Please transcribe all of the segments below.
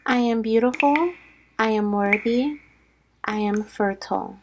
I am beautiful. I am worthy. I am fertile.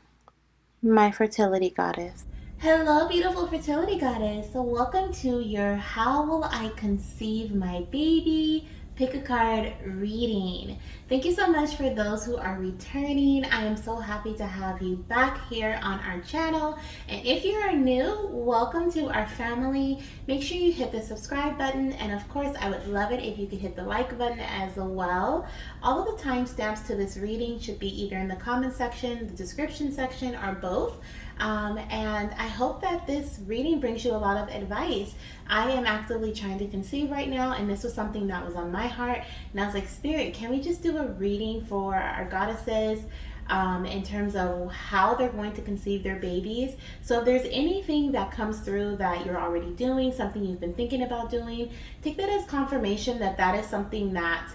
My fertility goddess. Hello, beautiful fertility goddess. So, welcome to your How Will I Conceive My Baby? Pick a card reading. Thank you so much for those who are returning. I am so happy to have you back here on our channel. And if you are new, welcome to our family. Make sure you hit the subscribe button. And of course, I would love it if you could hit the like button as well. All of the timestamps to this reading should be either in the comment section, the description section, or both. And I hope that this reading brings you a lot of advice. I am actively trying to conceive right now, and this was something that was on my heart. And I was like, Spirit, can we just do a reading for our goddesses? In terms of how they're going to conceive their babies. So if there's anything that comes through that you're already doing, something you've been thinking about doing, take that as confirmation that that is something that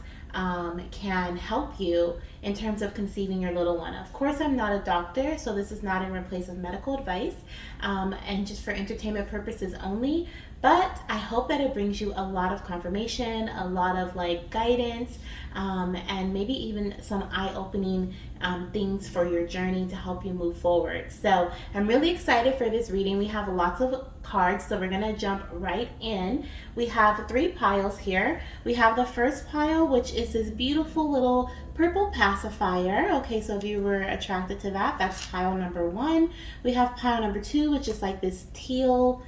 can help you in terms of conceiving your little one. Of course, I'm not a doctor, so this is not in replace of medical advice, and just for entertainment purposes only. But I hope that it brings you a lot of confirmation, a lot of like guidance, and maybe even some eye-opening things for your journey to help you move forward. So I'm really excited for this reading. We have lots of cards, so we're gonna jump right in. We have 3 piles here. We have the first pile, which is this beautiful little purple pacifier. Okay, so if you were attracted to that, that's pile number 1. We have pile number 2, which is like this teal,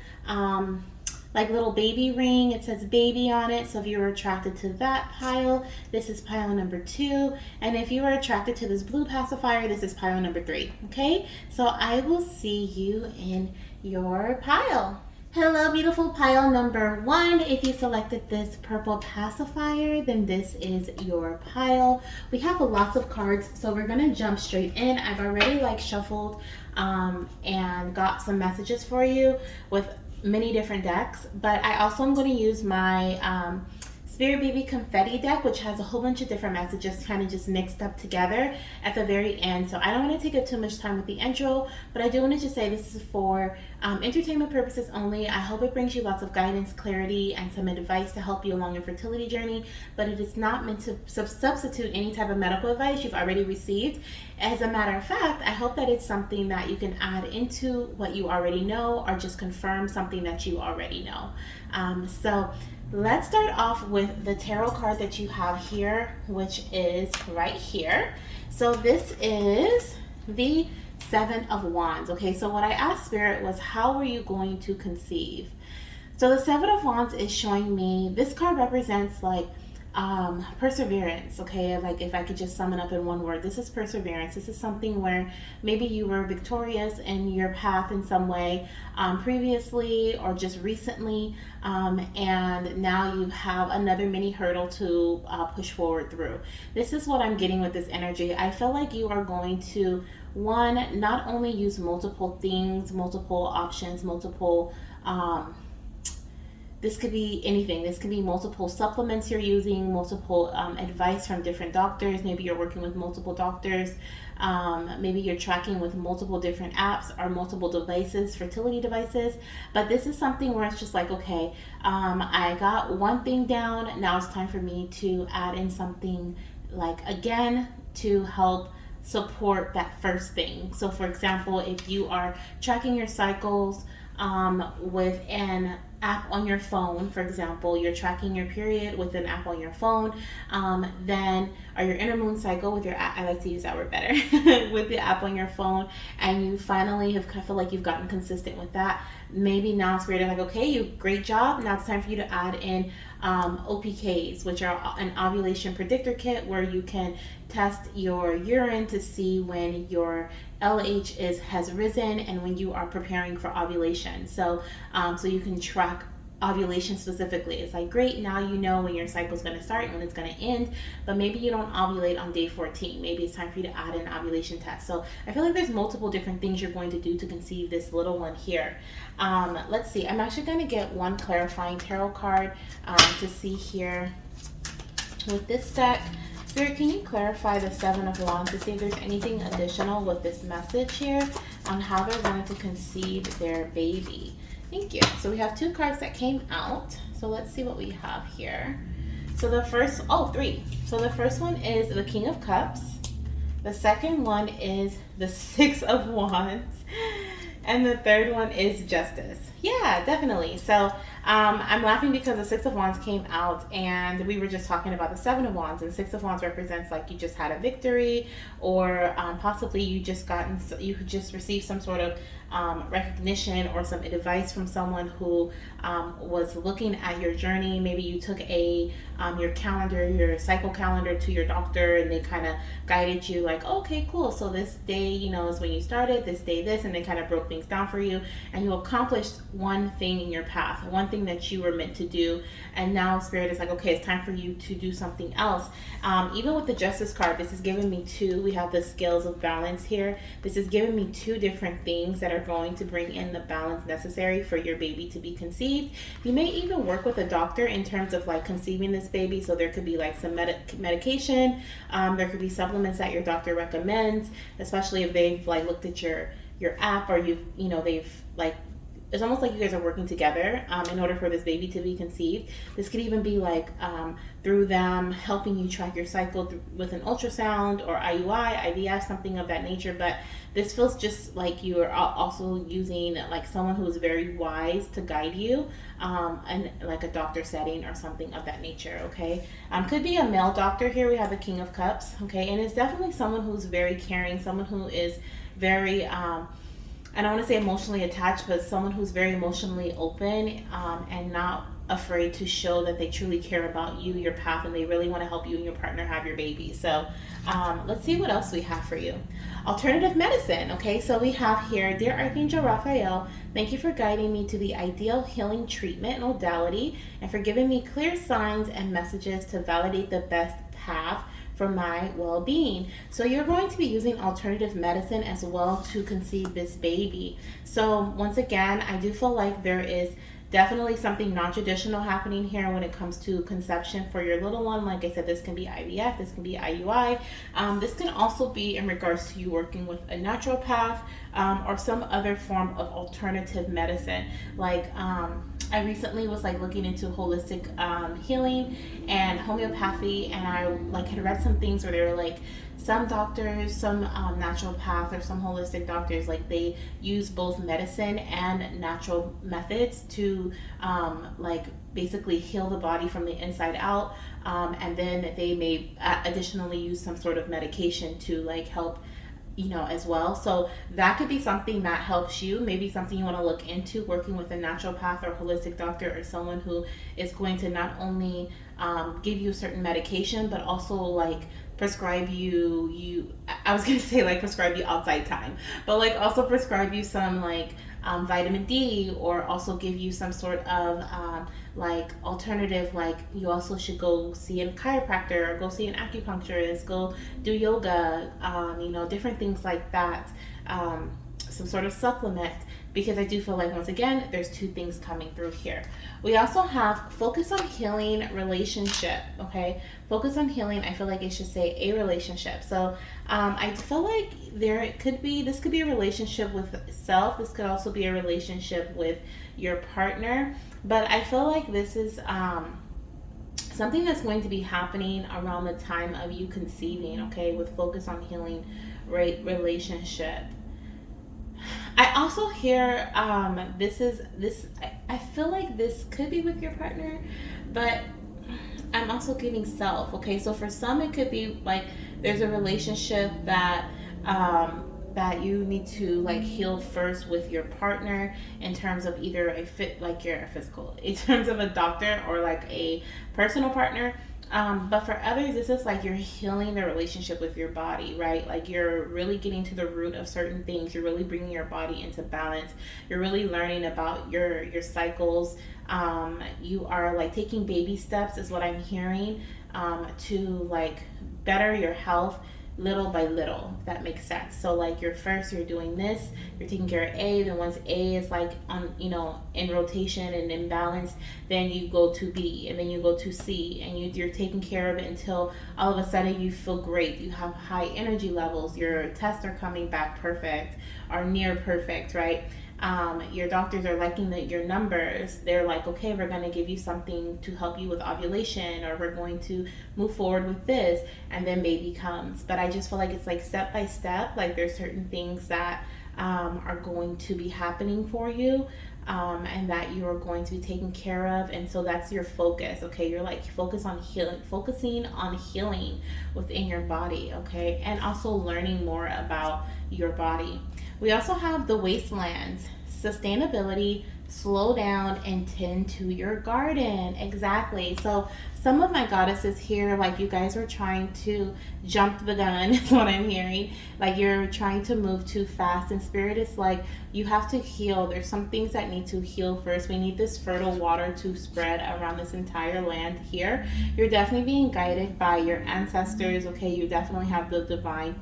like little baby ring. It says baby on it. So if you were attracted to that pile, this is pile number 2. And if you were attracted to this blue pacifier, this is pile number 3. Okay, so I will see you in your pile. Hello, beautiful pile number 1. If you selected this purple pacifier, then this is your pile. We have lots of cards, so we're gonna jump straight in. I've already like shuffled and got some messages for you with many different decks, but I also am going to use my Spirit Baby Confetti deck, which has a whole bunch of different messages kind of just mixed up together at the very end. So I don't want to take up too much time with the intro, but I do want to just say this is for entertainment purposes only. I hope it brings you lots of guidance, clarity, and some advice to help you along your fertility journey, but it is not meant to substitute any type of medical advice you've already received. As a matter of fact, I hope that it's something that you can add into what you already know or just confirm something that you already know. So let's start off with the tarot card that you have here, which is right here. So this is the 7 of Wands. Okay, so what I asked Spirit was, how are you going to conceive? So the 7 of Wands is showing me, this card represents like perseverance. Okay, like if I could just sum it up in one word, this is perseverance. This is something where maybe you were victorious in your path in some way previously or just recently, and now you have another mini hurdle to push forward through. This is what I'm getting with this energy. I feel like you are going to, one, not only use multiple things, multiple options, multiple this could be anything. This could be multiple supplements you're using, multiple advice from different doctors. Maybe you're working with multiple doctors. Maybe you're tracking with multiple different apps or multiple devices, fertility devices. But this is something where it's just like, okay, I got one thing down. Now it's time for me to add in something like, again, to help support that first thing. So for example, if you are tracking your cycles with an app on your phone, for example, you're tracking your period with an app on your phone, then, or your inner moon cycle with your app, I like to use that word better, with the app on your phone, and you finally have, I feel like you've gotten consistent with that. Maybe now Spirit is like, okay, you great job. Now it's time for you to add in OPKs, which are an ovulation predictor kit where you can test your urine to see when your LH has risen and when you are preparing for ovulation. So you can track ovulation specifically. It's like, great, now you know when your cycle is going to start and when it's going to end, but maybe you don't ovulate on day 14. Maybe it's time for you to add an ovulation test. So I feel like there's multiple different things you're going to do to conceive this little one here. Let's see, I'm actually going to get one clarifying tarot card to see here with this deck. Spirit, can you clarify the 7 of Wands to see if there's anything additional with this message here on how they're going to conceive their baby? Thank you. So we have 2 cards that came out. So let's see what we have here. So the first, oh, three. So the first one is the King of Cups. The second one is the Six of Wands. And the third one is Justice. Yeah, definitely. So I'm laughing because the Six of Wands came out and we were just talking about the Seven of Wands. And Six of Wands represents like you just had a victory, or possibly you just received some sort of recognition or some advice from someone who was looking at your journey. Maybe you took your calendar, your cycle calendar, to your doctor, and they kind of guided you like, okay, cool. So this day, is when you started. This day, this, and they kind of broke things down for you, and you accomplished one thing in your path, one thing that you were meant to do, and now Spirit is like, okay, it's time for you to do something else. Even with the Justice card, this is giving me two. We have the scales of balance here. This is giving me two different things that are going to bring in the balance necessary for your baby to be conceived. You may even work with a doctor in terms of like conceiving this baby. So there could be like some medication. There could be supplements that your doctor recommends, especially if they've like looked at your app, or they've like, it's almost like you guys are working together in order for this baby to be conceived. This could even be like through them helping you track your cycle with an ultrasound, or IUI, IVF, something of that nature. But this feels just like you are also using like someone who is very wise to guide you, and like a doctor setting or something of that nature. Okay, could be a male doctor here. We have the King of Cups. Okay, and it's definitely someone who's very caring, someone who is very I don't want to say emotionally attached, but someone who's very emotionally open, and not afraid to show that they truly care about you, your path, and they really want to help you and your partner have your baby. So let's see what else we have for you. Alternative medicine. Okay, so we have here, Dear Archangel Raphael, thank you for guiding me to the ideal healing treatment modality and for giving me clear signs and messages to validate the best path for my well-being. So you're going to be using alternative medicine as well to conceive this baby. So once again, I do feel like there is definitely something non-traditional happening here when it comes to conception for your little one. Like I said, this can be IVF, this can be IUI. This can also be in regards to you working with a natural path, or some other form of alternative medicine. Like I recently was like looking into holistic healing and homeopathy, and I like had read some things where they were like, some doctors, some naturopaths or some holistic doctors, like they use both medicine and natural methods to like basically heal the body from the inside out, and then they may additionally use some sort of medication to like help as well. So that could be something that helps you, maybe something you want to look into, working with a naturopath or holistic doctor, or someone who is going to not only give you certain medication, but also like prescribe you I was gonna say like prescribe you outside time, but like also prescribe you some like vitamin D, or also give you some sort of like alternative, like you also should go see a chiropractor, or go see an acupuncturist, go do yoga, different things like that, some sort of supplement, because I do feel like once again there's two things coming through here. We also have focus on healing relationship. Okay, focus on healing, I feel like it should say a relationship. So I feel like this could be a relationship with self. This could also be a relationship with your partner, but I feel like this is something that's going to be happening around the time of you conceiving. Okay, with focus on healing relationship. I also hear I feel like this could be with your partner, but I'm also getting self. Okay, so for some it could be like there's a relationship that that you need to like heal first with your partner, in terms of either your physical, in terms of a doctor or like a personal partner. But for others, this is like you're healing the relationship with your body, right? Like you're really getting to the root of certain things. You're really bringing your body into balance. You're really learning about your cycles. You are like taking baby steps, is what I'm hearing, to like better your health little by little, if that makes sense. So like you're doing this, you're taking care of A, then once A is like on in rotation and in balance, then you go to B, and then you go to C, and you're taking care of it until all of a sudden you feel great, you have high energy levels, your tests are coming back perfect or near perfect, right? Your doctors are liking your numbers. They're like, okay, we're going to give you something to help you with ovulation, or we're going to move forward with this, and then baby comes. But I just feel like it's like step by step. Like there's certain things that are going to be happening for you, and that you are going to be taken care of. And so that's your focus. Okay, you're like focusing on healing within your body. Okay, and also learning more about your body. We also have the wastelands, sustainability, slow down and tend to your garden. Exactly. So some of my goddesses here, like you guys are trying to jump the gun, is what I'm hearing. Like you're trying to move too fast, and spirit is like, you have to heal. There's some things that need to heal first. We need this fertile water to spread around this entire land here. You're definitely being guided by your ancestors. Okay, you definitely have the divine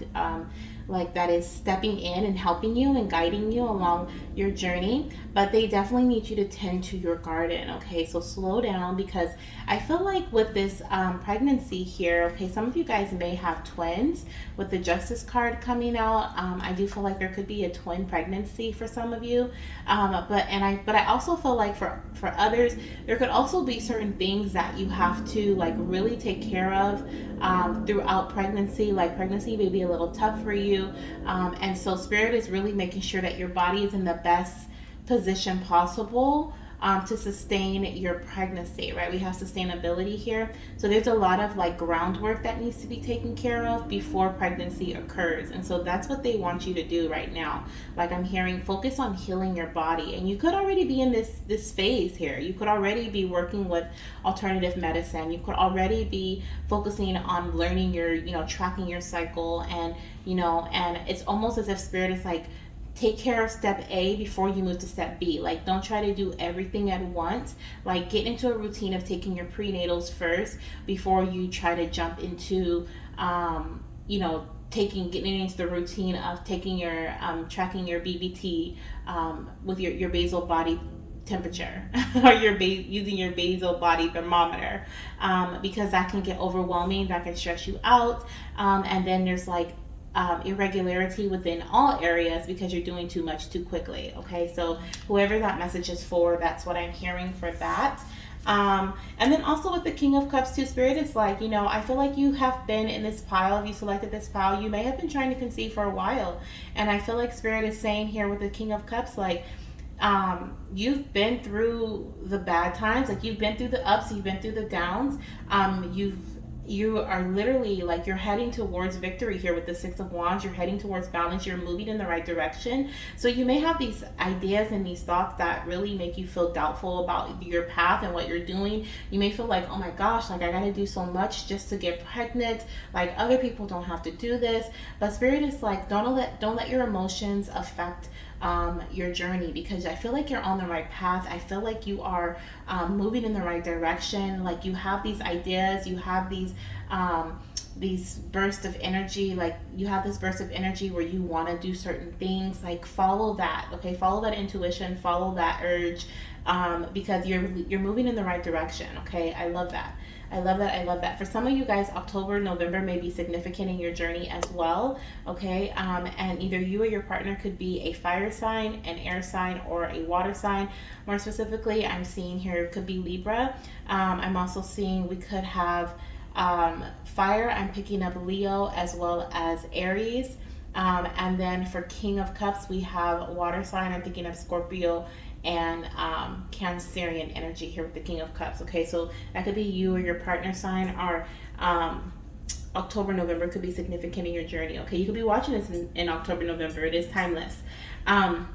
like that is stepping in and helping you and guiding you along your journey, but they definitely need you to tend to your garden. Okay, so slow down, because I feel like with this pregnancy here, okay, some of you guys may have twins with the justice card coming out. I do feel like there could be a twin pregnancy for some of you, but I also feel like for others there could also be certain things that you have to like really take care of throughout pregnancy. Like pregnancy may be a little tough for you, and so spirit is really making sure that your body is in the best position possible to sustain your pregnancy, right? We have sustainability here. So there's a lot of like groundwork that needs to be taken care of before pregnancy occurs. And so that's what they want you to do right now. Like I'm hearing, focus on healing your body. And you could already be in this phase here. You could already be working with alternative medicine. You could already be focusing on learning your, tracking your cycle, and, and it's almost as if spirit is like, take care of step A before you move to step B. Like don't try to do everything at once. Like get into a routine of taking your prenatals first before you try to jump into getting into the routine of taking your tracking your BBT with your basal body temperature or using your basal body thermometer, because that can get overwhelming, that can stress you out, and then there's like irregularity within all areas because you're doing too much too quickly. Okay, so whoever that message is for, that's what I'm hearing for that. And then also with the King of Cups too, spirit is like, I feel like you have been in this pile. If you selected this pile, you may have been trying to conceive for a while, and I feel like spirit is saying here with the King of Cups, like you've been through the bad times, like you've been through the ups, you've been through the downs. You are literally like, you're heading towards victory here with the Six of Wands. You're heading towards balance. You're moving in the right direction. So you may have these ideas and these thoughts that really make you feel doubtful about your path and what you're doing. You may feel like, oh my gosh, like I gotta do so much just to get pregnant. Like other people don't have to do this. But spirit is like, don't let your emotions affect your journey, because I feel like you're on the right path. I feel like you are moving in the right direction. Like you have these ideas, you have these bursts of energy. Like you have this burst of energy where you want to do certain things. Like follow that, okay? Follow that intuition, follow that urge, because you're moving in the right direction. Okay, I love that. I love that. I love that. For some of you guys, October, November may be significant in your journey as well. Okay. And either you or your partner could be a fire sign, an air sign, or a water sign. More specifically, I'm seeing here could be Libra. I'm also seeing we could have fire. I'm picking up Leo as well as Aries. And then for King of Cups, we have water sign. I'm picking up Scorpio and Cancerian energy here with the King of Cups. Okay, so that could be you or your partner sign, or October, November could be significant in your journey. Okay, you could be watching this in October, November. It is timeless. But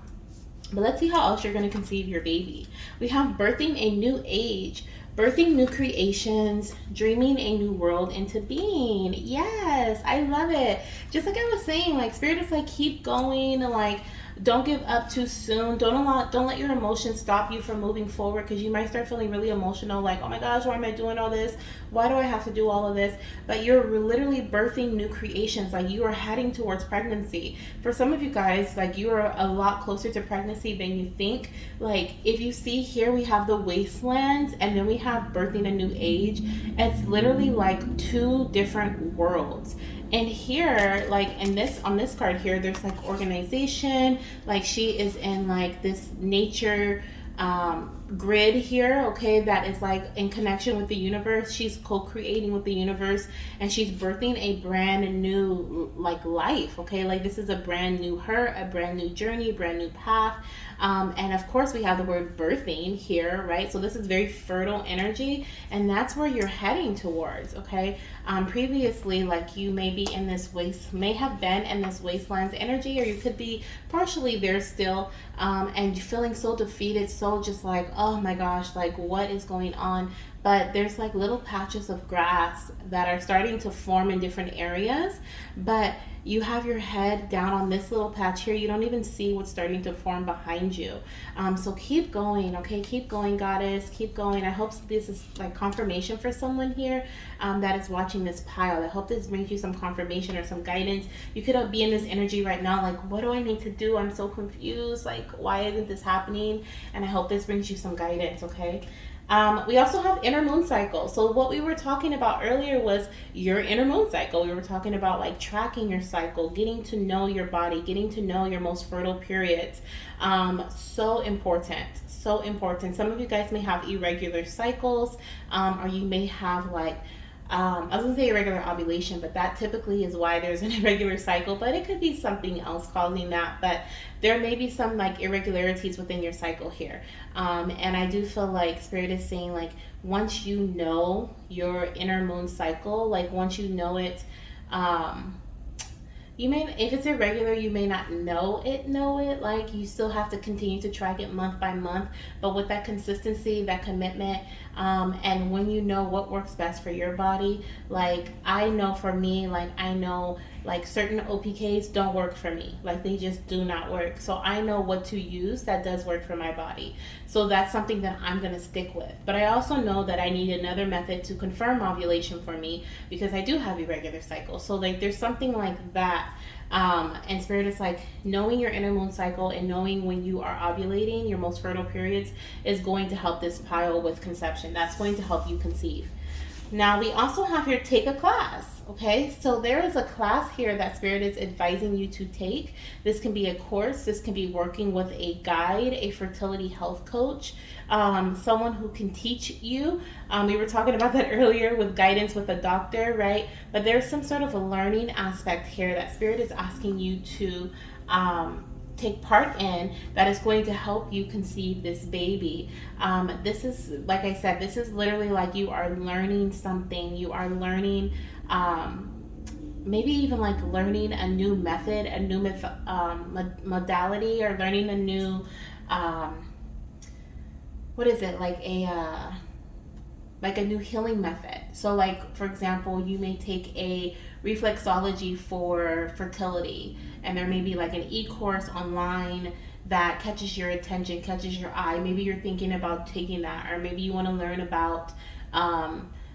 let's see how else you're going to conceive your baby. We have birthing a new age, birthing new creations, dreaming a new world into being. Yes, I love it. Just like I was saying, like spirit is like, keep going, like don't give up too soon. Don't let your emotions stop you from moving forward, because you might start feeling really emotional, like, oh my gosh, why am I doing all this? Why do I have to do all of this? But you're literally birthing new creations. Like you are heading towards pregnancy. For some of you guys, like you are a lot closer to pregnancy than you think. Like if you see here, we have the wastelands and then we have birthing a new age. It's literally like two different worlds. And here, like in this, on this card here, there's like organization, like she is in like this nature grid here, okay, that is like in connection with the universe. She's co-creating with the universe, and she's birthing a brand new like life, okay, like this is a brand new her, a brand new journey, brand new path. And of course we have the word birthing here, right? So this is very fertile energy, and that's where you're heading towards, okay? Previously, like you may be in this may have been in this wastelands energy, or you could be partially there still, and you're feeling so defeated, so just like, oh my gosh, like what is going on? But there's like little patches of grass that are starting to form in different areas, but you have your head down on this little patch here. You don't even see what's starting to form behind you. So keep going, okay? Keep going, goddess. Keep going. I hope this is like confirmation for someone here that is watching this pile. I hope this brings you some confirmation or some guidance. You could be in this energy right now, like, what do I need to do? I'm so confused. Like, why isn't this happening? And I hope this brings you some guidance, okay? We also have inner moon cycle. So what we were talking about earlier was your inner moon cycle. We were talking about like tracking your cycle, getting to know your body, getting to know your most fertile periods. So important, so important. Some of you guys may have irregular cycles, or you may have like I was gonna say irregular ovulation, but that typically is why there's an irregular cycle, but it could be something else causing that. But there may be some like irregularities within your cycle here. And I do feel like Spirit is saying like once you know your inner moon cycle, like once you know it, you may, if it's irregular, you may not know it, like you still have to continue to track it month by month, but with that consistency, that commitment, and when you know what works best for your body, like I know for me, like I know like certain OPKs don't work for me, like they just do not work. So I know what to use that does work for my body. So that's something that I'm going to stick with. But I also know that I need another method to confirm ovulation for me because I do have irregular cycles. So like there's something like that. And Spirit is like knowing your inner moon cycle and knowing when you are ovulating, your most fertile periods, is going to help this pile with conception. That's going to help you conceive. Now we also have here take a class. Okay, so there is a class here that Spirit is advising you to take. This can be a course, this can be working with a guide, a fertility health coach, someone who can teach you. We were talking about that earlier with guidance with a doctor, right? But there's some sort of a learning aspect here that Spirit is asking you to take part in that is going to help you conceive this baby. This is, like I said, this is literally like you are learning something. You are learning, maybe even like learning a new method, a new modality, or learning a new, what is it, like a new healing method. So like, for example, you may take a reflexology for fertility, and there may be like an e-course online that catches your attention, catches your eye. Maybe you're thinking about taking that, or maybe you want to learn about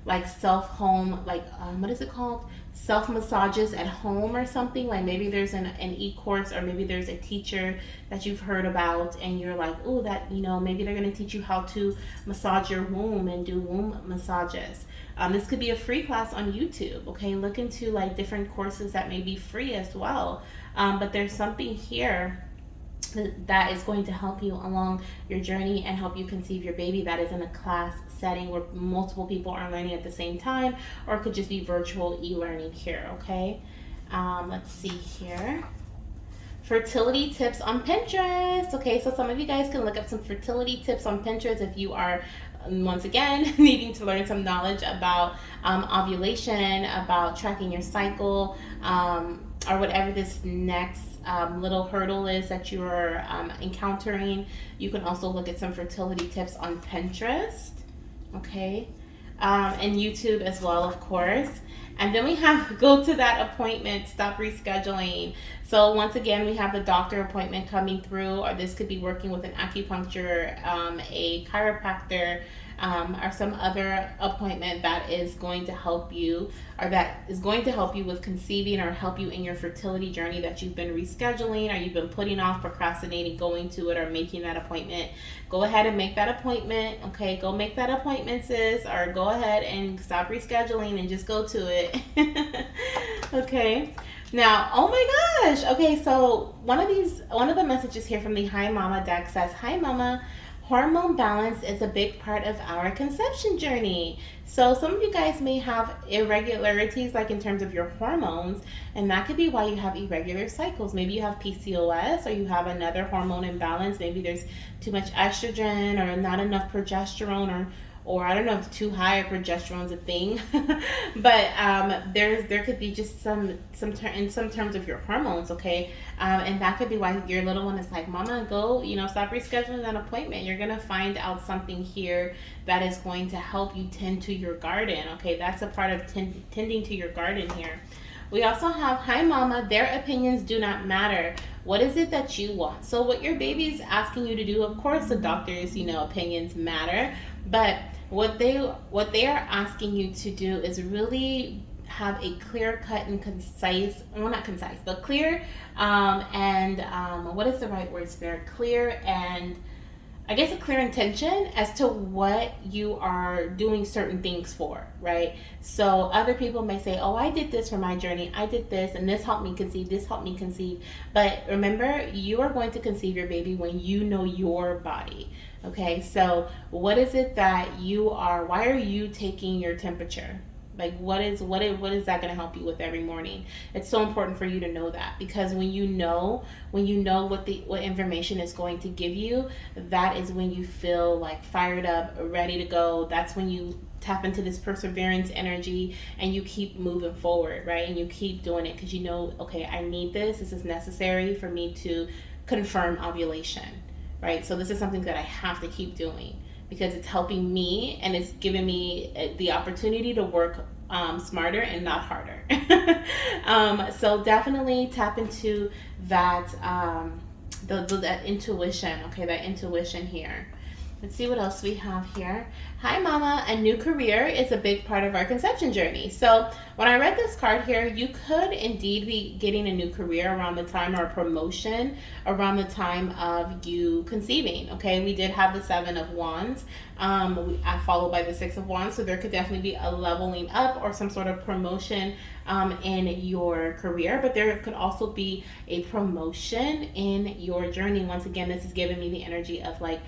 like self-home, like what is it called? Self massages at home or something. Like maybe there's an e-course, or maybe there's a teacher that you've heard about and you're like, oh, that, you know, maybe they're going to teach you how to massage your womb and do womb massages. This could be a free class on YouTube. Okay, look into like different courses that may be free as well. But there's something here that is going to help you along your journey and help you conceive your baby, that is in a class setting where multiple people are learning at the same time, or it could just be virtual e-learning here. Okay, let's see here. Fertility tips on Pinterest. Okay, so some of you guys can look up some fertility tips on Pinterest if you are, once again, needing to learn some knowledge about ovulation, about tracking your cycle, or whatever this next little hurdle is that you are encountering. You can also look at some fertility tips on Pinterest, okay, and YouTube as well, of course. And then we have go to that appointment, stop rescheduling. So once again, we have the doctor appointment coming through, or this could be working with an acupuncture, a chiropractor, or some other appointment that is going to help you, or that is going to help you with conceiving, or help you in your fertility journey that you've been rescheduling, or you've been putting off, procrastinating going to it, or making that appointment. Go ahead and make that appointment. Okay, go make that appointment, sis, or go ahead and stop rescheduling and just go to it. Okay. Now, oh my gosh. Okay, so one of the messages here from the Hi Mama deck says, "Hi Mama, hormone balance is a big part of our conception journey." So some of you guys may have irregularities, like in terms of your hormones, and that could be why you have irregular cycles. Maybe you have PCOS, or you have another hormone imbalance. Maybe there's too much estrogen, or not enough progesterone, or I don't know if too high or progesterone's a thing, but there could be just in some terms of your hormones, okay, and that could be why your little one is like, "Mama, go, stop rescheduling an appointment. You're gonna find out something here that is going to help you tend to your garden." Okay, that's a part of tending to your garden here. We also have, "Hi Mama, their opinions do not matter. What is it that you want?" So what your baby is asking you to do, of course the doctor's, opinions matter, but what they are asking you to do is really have a clear cut and concise, well, not concise, but clear, and what is the right words there? Clear and, I guess, a clear intention as to what you are doing certain things for, right? So other people may say, "Oh, I did this for my journey. I did this, and this helped me conceive. This helped me conceive." But remember, you are going to conceive your baby when you know your body. Okay, so what is it that you are? Why are you taking your temperature? Like, what is that going to help you with every morning? It's so important for you to know that, because when you know what information is going to give you, that is when you feel like fired up, ready to go. That's when you tap into this perseverance energy, and you keep moving forward, right? And you keep doing it because you know, okay, I need this. This is necessary for me to confirm ovulation, right? So this is something that I have to keep doing, because it's helping me and it's giving me the opportunity to work smarter and not harder. So definitely tap into that, that intuition, okay, that intuition here. Let's see what else we have here. "Hi Mama, a new career is a big part of our conception journey." So when I read this card here, you could indeed be getting a new career around the time, or a promotion around the time of you conceiving. Okay, we did have the Seven of Wands, followed by the Six of Wands, so there could definitely be a leveling up or some sort of promotion in your career, but there could also be a promotion in your journey. Once again, this is giving me the energy of like,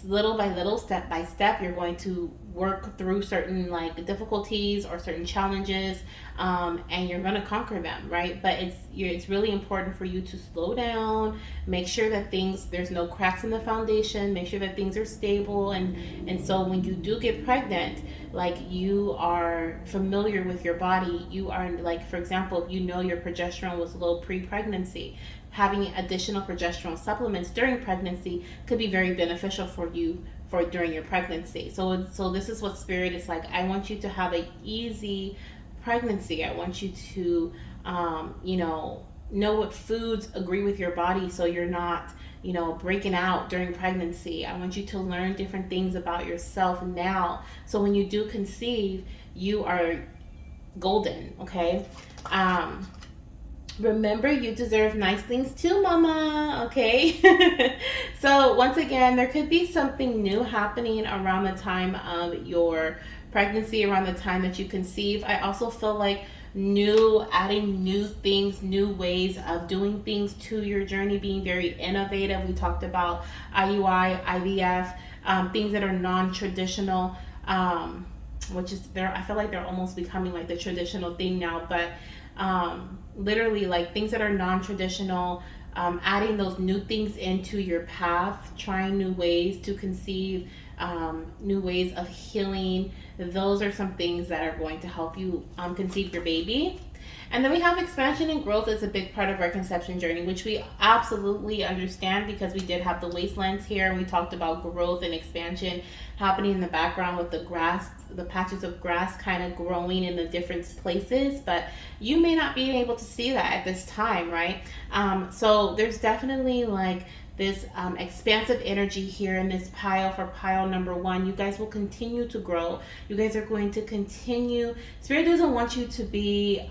little by little, step by step, you're going to work through certain like difficulties or certain challenges, and you're going to conquer them, right? But it's really important for you to slow down, make sure that there's no cracks in the foundation, make sure that things are stable, and so when you do get pregnant, like, you are familiar with your body. You are, like, for example, if you know your progesterone was low pre-pregnancy, having additional progesterone supplements during pregnancy could be very beneficial for you during your pregnancy. So this is what Spirit is like. I want you to have an easy pregnancy. I want you to know what foods agree with your body, so you're not breaking out during pregnancy. I want you to learn different things about yourself now, so when you do conceive, you are golden. Okay. Remember, you deserve nice things too, Mama. Okay. So once again, there could be something new happening around the time of your pregnancy, around the time that you conceive. I also feel like adding new things, new ways of doing things to your journey, being very innovative. We talked about IUI, IVF, things that are non-traditional, which is I feel like they're almost becoming like the traditional thing now, but literally, like, things that are non-traditional, adding those new things into your path, trying new ways to conceive, new ways of healing. Those are some things that are going to help you conceive your baby. And then we have expansion and growth as a big part of our conception journey, which we absolutely understand, because we did have the wastelands here, and we talked about growth and expansion happening in the background with the grass, the patches of grass kind of growing in the different places, but you may not be able to see that at this time, right? So there's definitely like this expansive energy here in this pile for pile number 1. You guys will continue to grow. You guys are going to continue. Spirit doesn't want you to be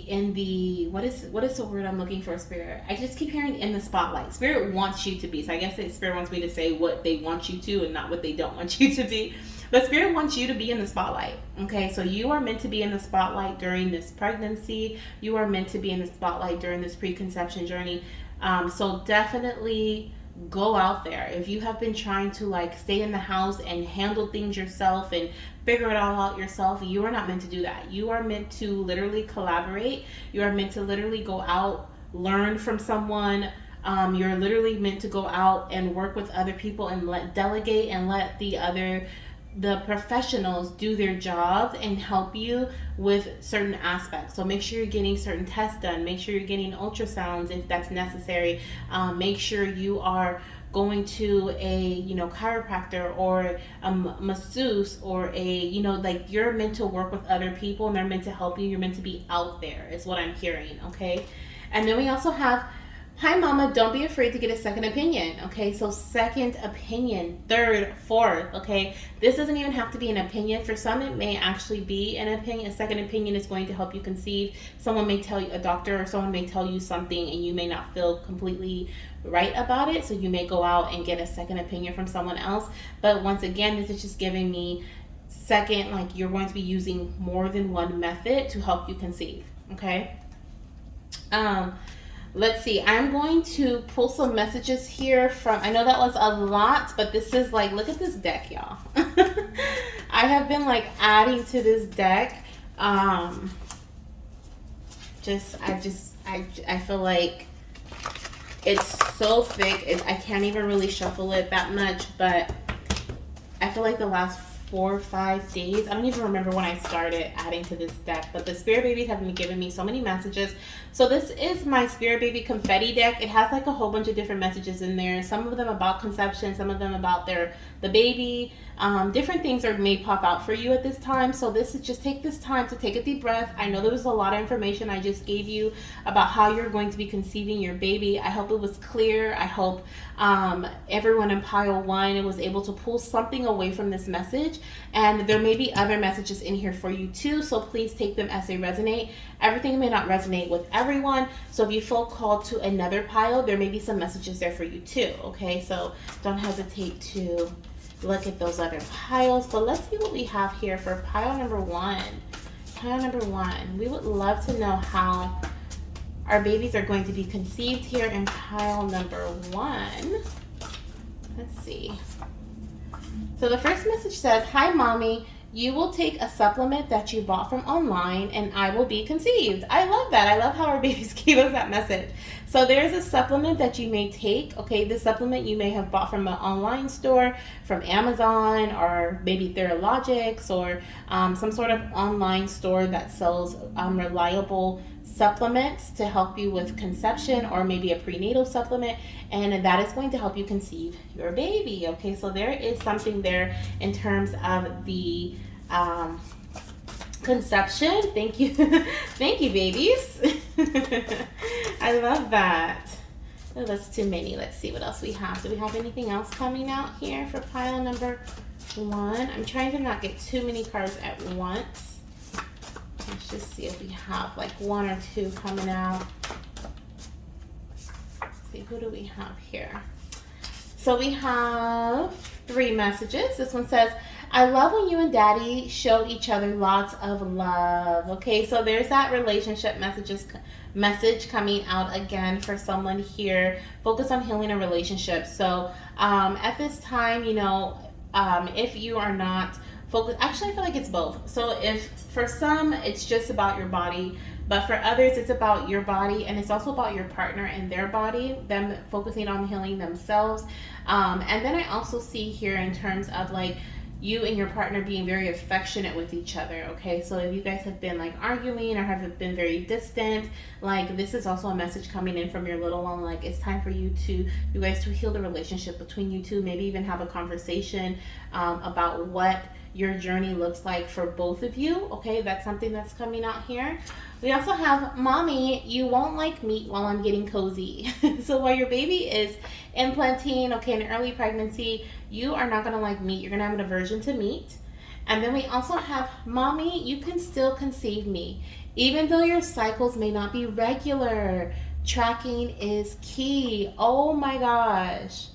in the, what is the word I'm looking for, Spirit? I just keep hearing in the spotlight. Spirit wants you to be. So I guess Spirit wants me to say what they want you to and not what they don't want you to be. The spirit wants you to be in the spotlight. Okay, so you are meant to be in the spotlight during this pregnancy. You are meant to be in the spotlight during this preconception journey. So definitely go out there. If you have been trying to like stay in the house and handle things yourself and figure it all out yourself, you are not meant to do that. You are meant to literally collaborate. You are meant to literally go out, learn from someone. You're literally meant to go out and work with other people and delegate and let the professionals do their jobs and help you with certain aspects. So make sure you're getting certain tests done. Make sure you're getting ultrasounds if that's necessary. Make sure you are going to a chiropractor or a masseuse or like you're meant to work with other people and they're meant to help you. You're meant to be out there is what I'm hearing. Okay. And then we also have, hi, mama, don't be afraid to get a second opinion. Okay, so second opinion, third, fourth. Okay, this doesn't even have to be an opinion. For some, it may actually be an opinion. A second opinion is going to help you conceive. Someone may tell you, a doctor or someone may tell you something and you may not feel completely right about it. So you may go out and get a second opinion from someone else. But once again, this is just giving me second, like you're going to be using more than one method to help you conceive. Okay. Let's see. I'm going to pull some messages here from, I know that was a lot, but this is like, look at this deck, y'all. I have been like adding to this deck. I feel like it's so thick. I can't even really shuffle it that much, but I feel like the last 4 or 5 days, I don't even remember when I started adding to this deck, but the spirit babies have been giving me so many messages. So this is my spirit baby confetti deck. It has like a whole bunch of different messages in there, some of them about conception, some of them about the baby. Different things may pop out for you at this time. So this is just take this time to take a deep breath. I know there was a lot of information I just gave you about how you're going to be conceiving your baby. I hope it was clear. I hope everyone in pile 1 was able to pull something away from this message, and there may be other messages in here for you too, so please take them as they resonate. Everything may not resonate with everyone, so if you feel called to another pile, there may be some messages there for you too. Okay, so don't hesitate to look at those other piles. But let's see what we have here for pile number 1. Pile number 1, we would love to know how our babies are going to be conceived here in pile number 1. Let's see. So the first message says, hi, mommy. You will take a supplement that you bought from online and I will be conceived. I love that. I love how our babies gave us that message. So there's a supplement that you may take. Okay, this supplement you may have bought from an online store, from Amazon, or maybe Theralogics, or some sort of online store that sells reliable supplements to help you with conception, or maybe a prenatal supplement, and that is going to help you conceive your baby. Okay, so there is something there in terms of the conception. Thank you. Thank you, babies. I love that. Oh, that's too many. Let's see what else we have. Do we have anything else coming out here for pile number 1? I'm trying to not get too many cards at once. Let's just see if we have like 1 or 2 coming out. Let's see, who do we have here? So we have 3 messages. This one says, I love when you and daddy show each other lots of love. Okay, so there's that relationship message coming out again for someone here. Focus on healing a relationship. So at this time, if you are not focused, actually I feel like it's both. So if for some it's just about your body, but for others it's about your body, and it's also about your partner and their body, them focusing on healing themselves. And then I also see here in terms of like you and your partner being very affectionate with each other. Okay, so if you guys have been like arguing or have been very distant, like this is also a message coming in from your little one, like it's time for you guys to heal the relationship between you two. Maybe even have a conversation about what your journey looks like for both of you. Okay, that's something that's coming out here. We also have, mommy, you won't like meat while I'm getting cozy. So while your baby is implanting, okay, in early pregnancy, you are not going to like meat. You're going to have an aversion to meat. And then we also have, mommy, you can still conceive me, even though your cycles may not be regular. Tracking is key. Oh my gosh,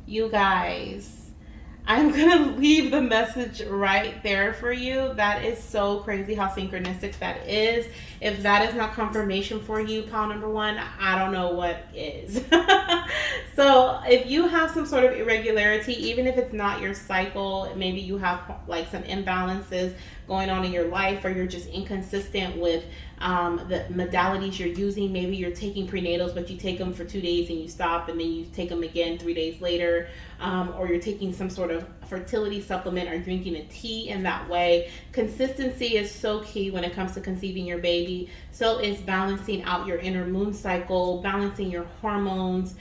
you guys. I'm gonna leave the message right there for you. That is so crazy how synchronistic that is. If that is not confirmation for you, pile number one, I don't know what is. So if you have some sort of irregularity, even if it's not your cycle, maybe you have like some imbalances going on in your life, or you're just inconsistent with the modalities you're using. Maybe you're taking prenatals, but you take them for 2 days and you stop, and then you take them again 3 days later, or you're taking some sort of fertility supplement or drinking a tea in that way. Consistency is so key when it comes to conceiving your baby. So is balancing out your inner moon cycle, balancing your hormones.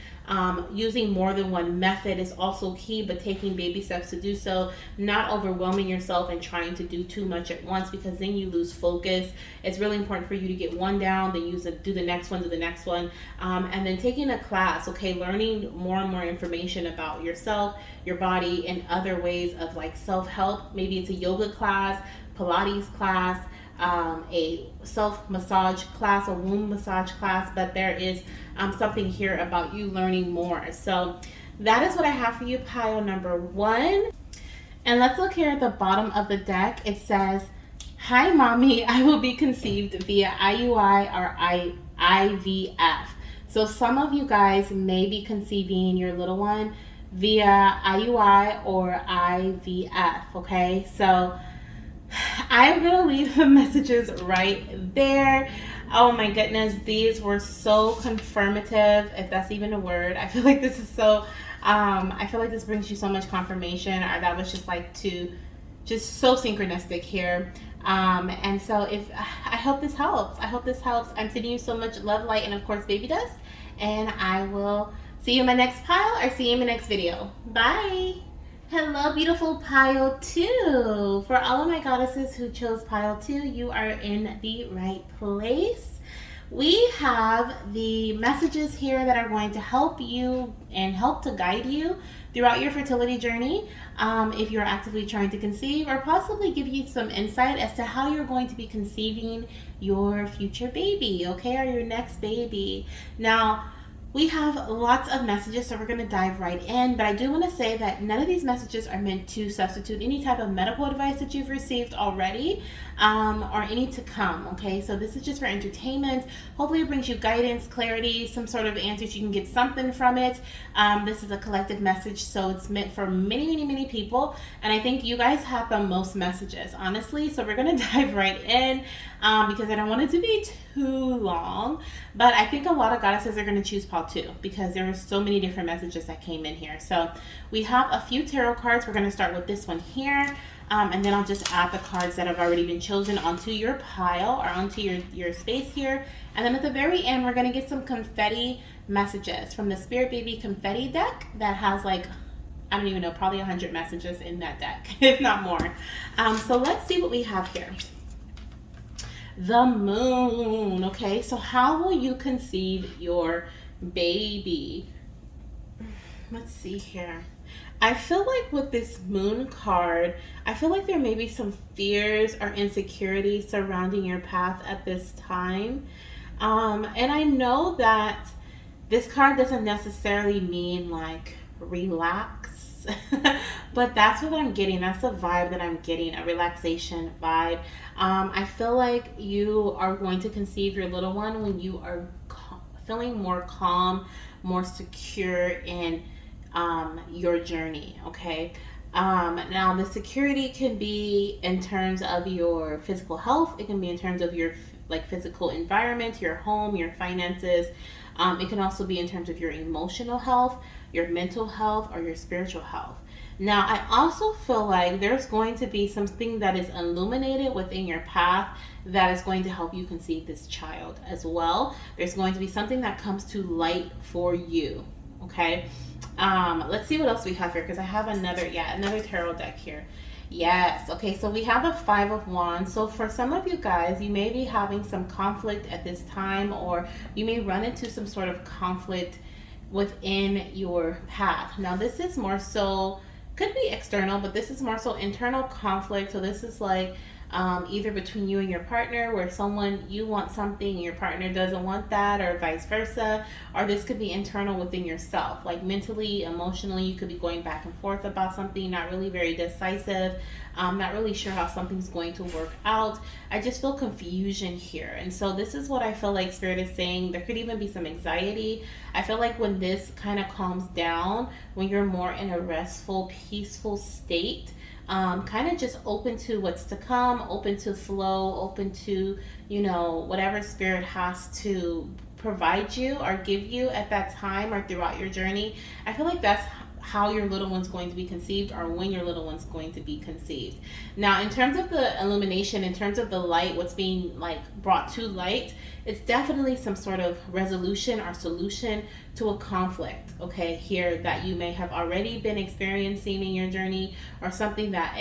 Using more than one method is also key, but taking baby steps to do so, not overwhelming yourself and trying to do too much at once, because then you lose focus. It's really important for you to get one down, then do the next one, and then taking a class, okay, learning more and more information about yourself, your body, and other ways of like self-help. Maybe it's a yoga class, Pilates class, a self massage class, a womb massage class, but there is something here about you learning more. So that is what I have for you, pile number one. And let's look here at the bottom of the deck. It says, "Hi, mommy. I will be conceived via IUI or IVF." So some of you guys may be conceiving your little one via IUI or IVF. Okay, so I'm going to leave the messages right there. Oh my goodness, these were so confirmative, if that's even a word. I feel like this is so, I feel like this brings you so much confirmation, or that was just like just so synchronistic here. And so I hope this helps. I hope this helps. I'm sending you so much love, light, and of course baby dust. And I will see you in my next pile, or see you in my next video. Bye. Hello, beautiful pile 2. For all of my goddesses who chose pile 2, you are in the right place. We have the messages here that are going to help you and help to guide you throughout your fertility journey. If you're actively trying to conceive, or possibly give you some insight as to how you're going to be conceiving your future baby, okay, or your next baby. Now, we have lots of messages, so we're going to dive right in. But I do want to say that none of these messages are meant to substitute any type of medical advice that you've received already, or any to come, okay? So this is just for entertainment. Hopefully it brings you guidance, clarity, some sort of answers. You can get something from it. This is a collective message, so it's meant for many, many, many people. And I think you guys have the most messages, honestly. So we're going to dive right in, because I don't want it to be too long. But I think a lot of goddesses are going to choose pile 2, because there are so many different messages that came in here. So we have a few tarot cards. We're going to start with this one here. And then I'll just add the cards that have already been chosen onto your pile, or onto your space here. And then at the very end, we're going to get some confetti messages from the Spirit Baby confetti deck that has like, I don't even know, probably 100 messages in that deck, if not more. So let's see what we have here. The moon. Okay, so how will you conceive your baby? Let's see here. I feel like with this moon card, I feel like there may be some fears or insecurities surrounding your path at this time. And I know that this card doesn't necessarily mean like relax, but that's what I'm getting. That's the vibe that I'm getting, a relaxation vibe. I feel like you are going to conceive your little one when you are feeling more calm, more secure in your journey, okay? Now the security can be in terms of your physical health. It can be in terms of your like physical environment, your home, your finances. It can also be in terms of your emotional health, your mental health, or your spiritual health. Now, I also feel like there's going to be something that is illuminated within your path that is going to help you conceive this child as well. There's going to be something that comes to light for you, okay? Let's see what else we have here, because I have another tarot deck here. Yes, okay, so we have the 5 of Wands. So for some of you guys, you may be having some conflict at this time, or you may run into some sort of conflict within your path. Now, this is more so, could be external, but this is more so internal conflict. So this is like either between you and your partner, where you want something and your partner doesn't want that, or vice versa. Or this could be internal within yourself, like mentally, emotionally, you could be going back and forth about something, not really very decisive, not really sure how something's going to work out. I just feel confusion here. And so this is what I feel like Spirit is saying. There could even be some anxiety. I feel like when this kind of calms down, when you're more in a restful, peaceful state, kind of just open to what's to come, open to flow, open to, whatever Spirit has to provide you or give you at that time or throughout your journey. I feel like that's how your little one's going to be conceived, or when your little one's going to be conceived. Now, in terms of the illumination, in terms of the light, what's being like brought to light, it's definitely some sort of resolution or solution to a conflict, okay, here that you may have already been experiencing in your journey, or something that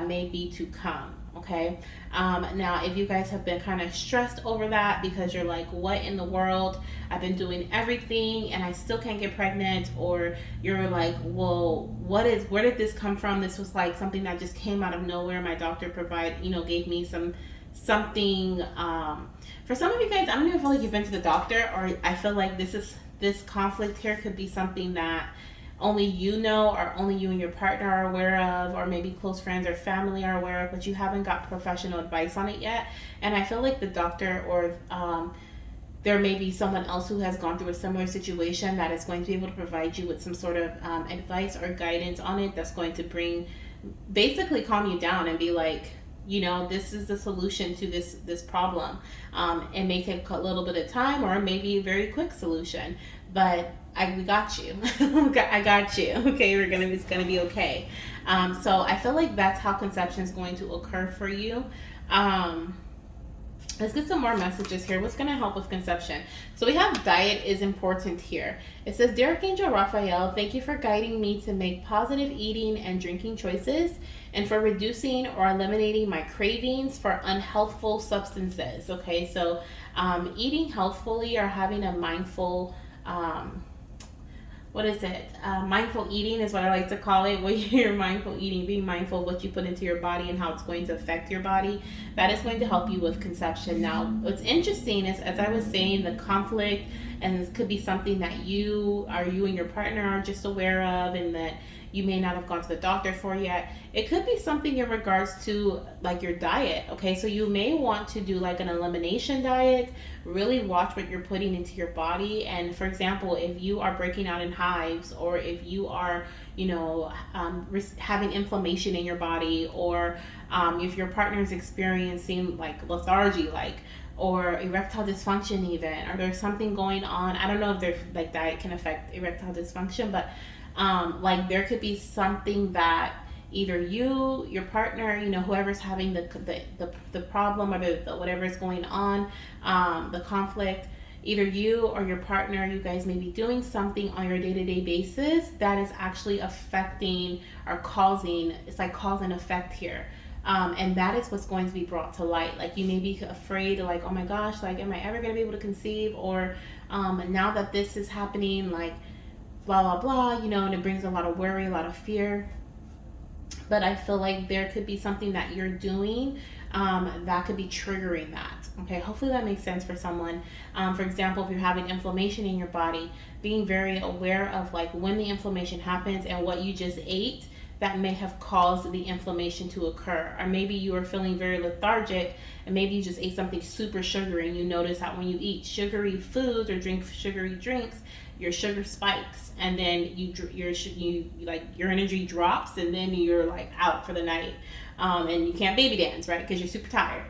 may be to come. Okay. Now, if you guys have been kind of stressed over that because you're like, what in the world? I've been doing everything and I still can't get pregnant, or you're like, well, where did this come from? This was like something that just came out of nowhere. My doctor gave me something. For some of you guys, I don't even feel like you've been to the doctor, or I feel like this conflict here could be something that only you know, or only you and your partner are aware of, or maybe close friends or family are aware of, but you haven't got professional advice on it yet. And I feel like the doctor, or there may be someone else who has gone through a similar situation that is going to be able to provide you with some sort of advice or guidance on it, that's going to basically calm you down and be like, this is the solution to this problem. It may take a little bit of time, or maybe a very quick solution, but we got you. I got you. Okay, it's gonna be okay. So I feel like that's how conception is going to occur for you. Let's get some more messages here. What's going to help with conception? So we have diet is important here. It says, Dear Archangel Raphael, thank you for guiding me to make positive eating and drinking choices, and for reducing or eliminating my cravings for unhealthful substances. Okay, so eating healthfully, or having a mindful mindful eating is what I like to call it. When you're mindful eating, being mindful of what you put into your body and how it's going to affect your body, that is going to help you with conception. Now, what's interesting is, as I was saying, the conflict, and this could be something that you and your partner are just aware of, and that you may not have gone to the doctor for yet. It could be something in regards to like your diet. Okay, so you may want to do like an elimination diet. Really watch what you're putting into your body. And for example, if you are breaking out in hives, or if you are having inflammation in your body, or if your partner is experiencing like lethargy, or erectile dysfunction even, or there's something going on. I don't know if there's like diet can affect erectile dysfunction, but there could be something that either you, your partner, whoever's having the problem, or the whatever is going on, the conflict, either you or your partner, you guys may be doing something on your day-to-day basis that is actually affecting or causing, it's like cause and effect here. And that is what's going to be brought to light. Like, you may be afraid, like, oh my gosh, like, am I ever going to be able to conceive? Or now that this is happening, like, blah, blah, blah, and it brings a lot of worry, a lot of fear. But I feel like there could be something that you're doing that could be triggering that. Okay, hopefully that makes sense for someone. For example, if you're having inflammation in your body, being very aware of like when the inflammation happens and what you just ate that may have caused the inflammation to occur. Or maybe you are feeling very lethargic, and maybe you just ate something super sugary, and you notice that when you eat sugary foods or drink sugary drinks, your sugar spikes, and then your energy drops, and then you're like out for the night, and you can't baby dance, right? Because you're super tired.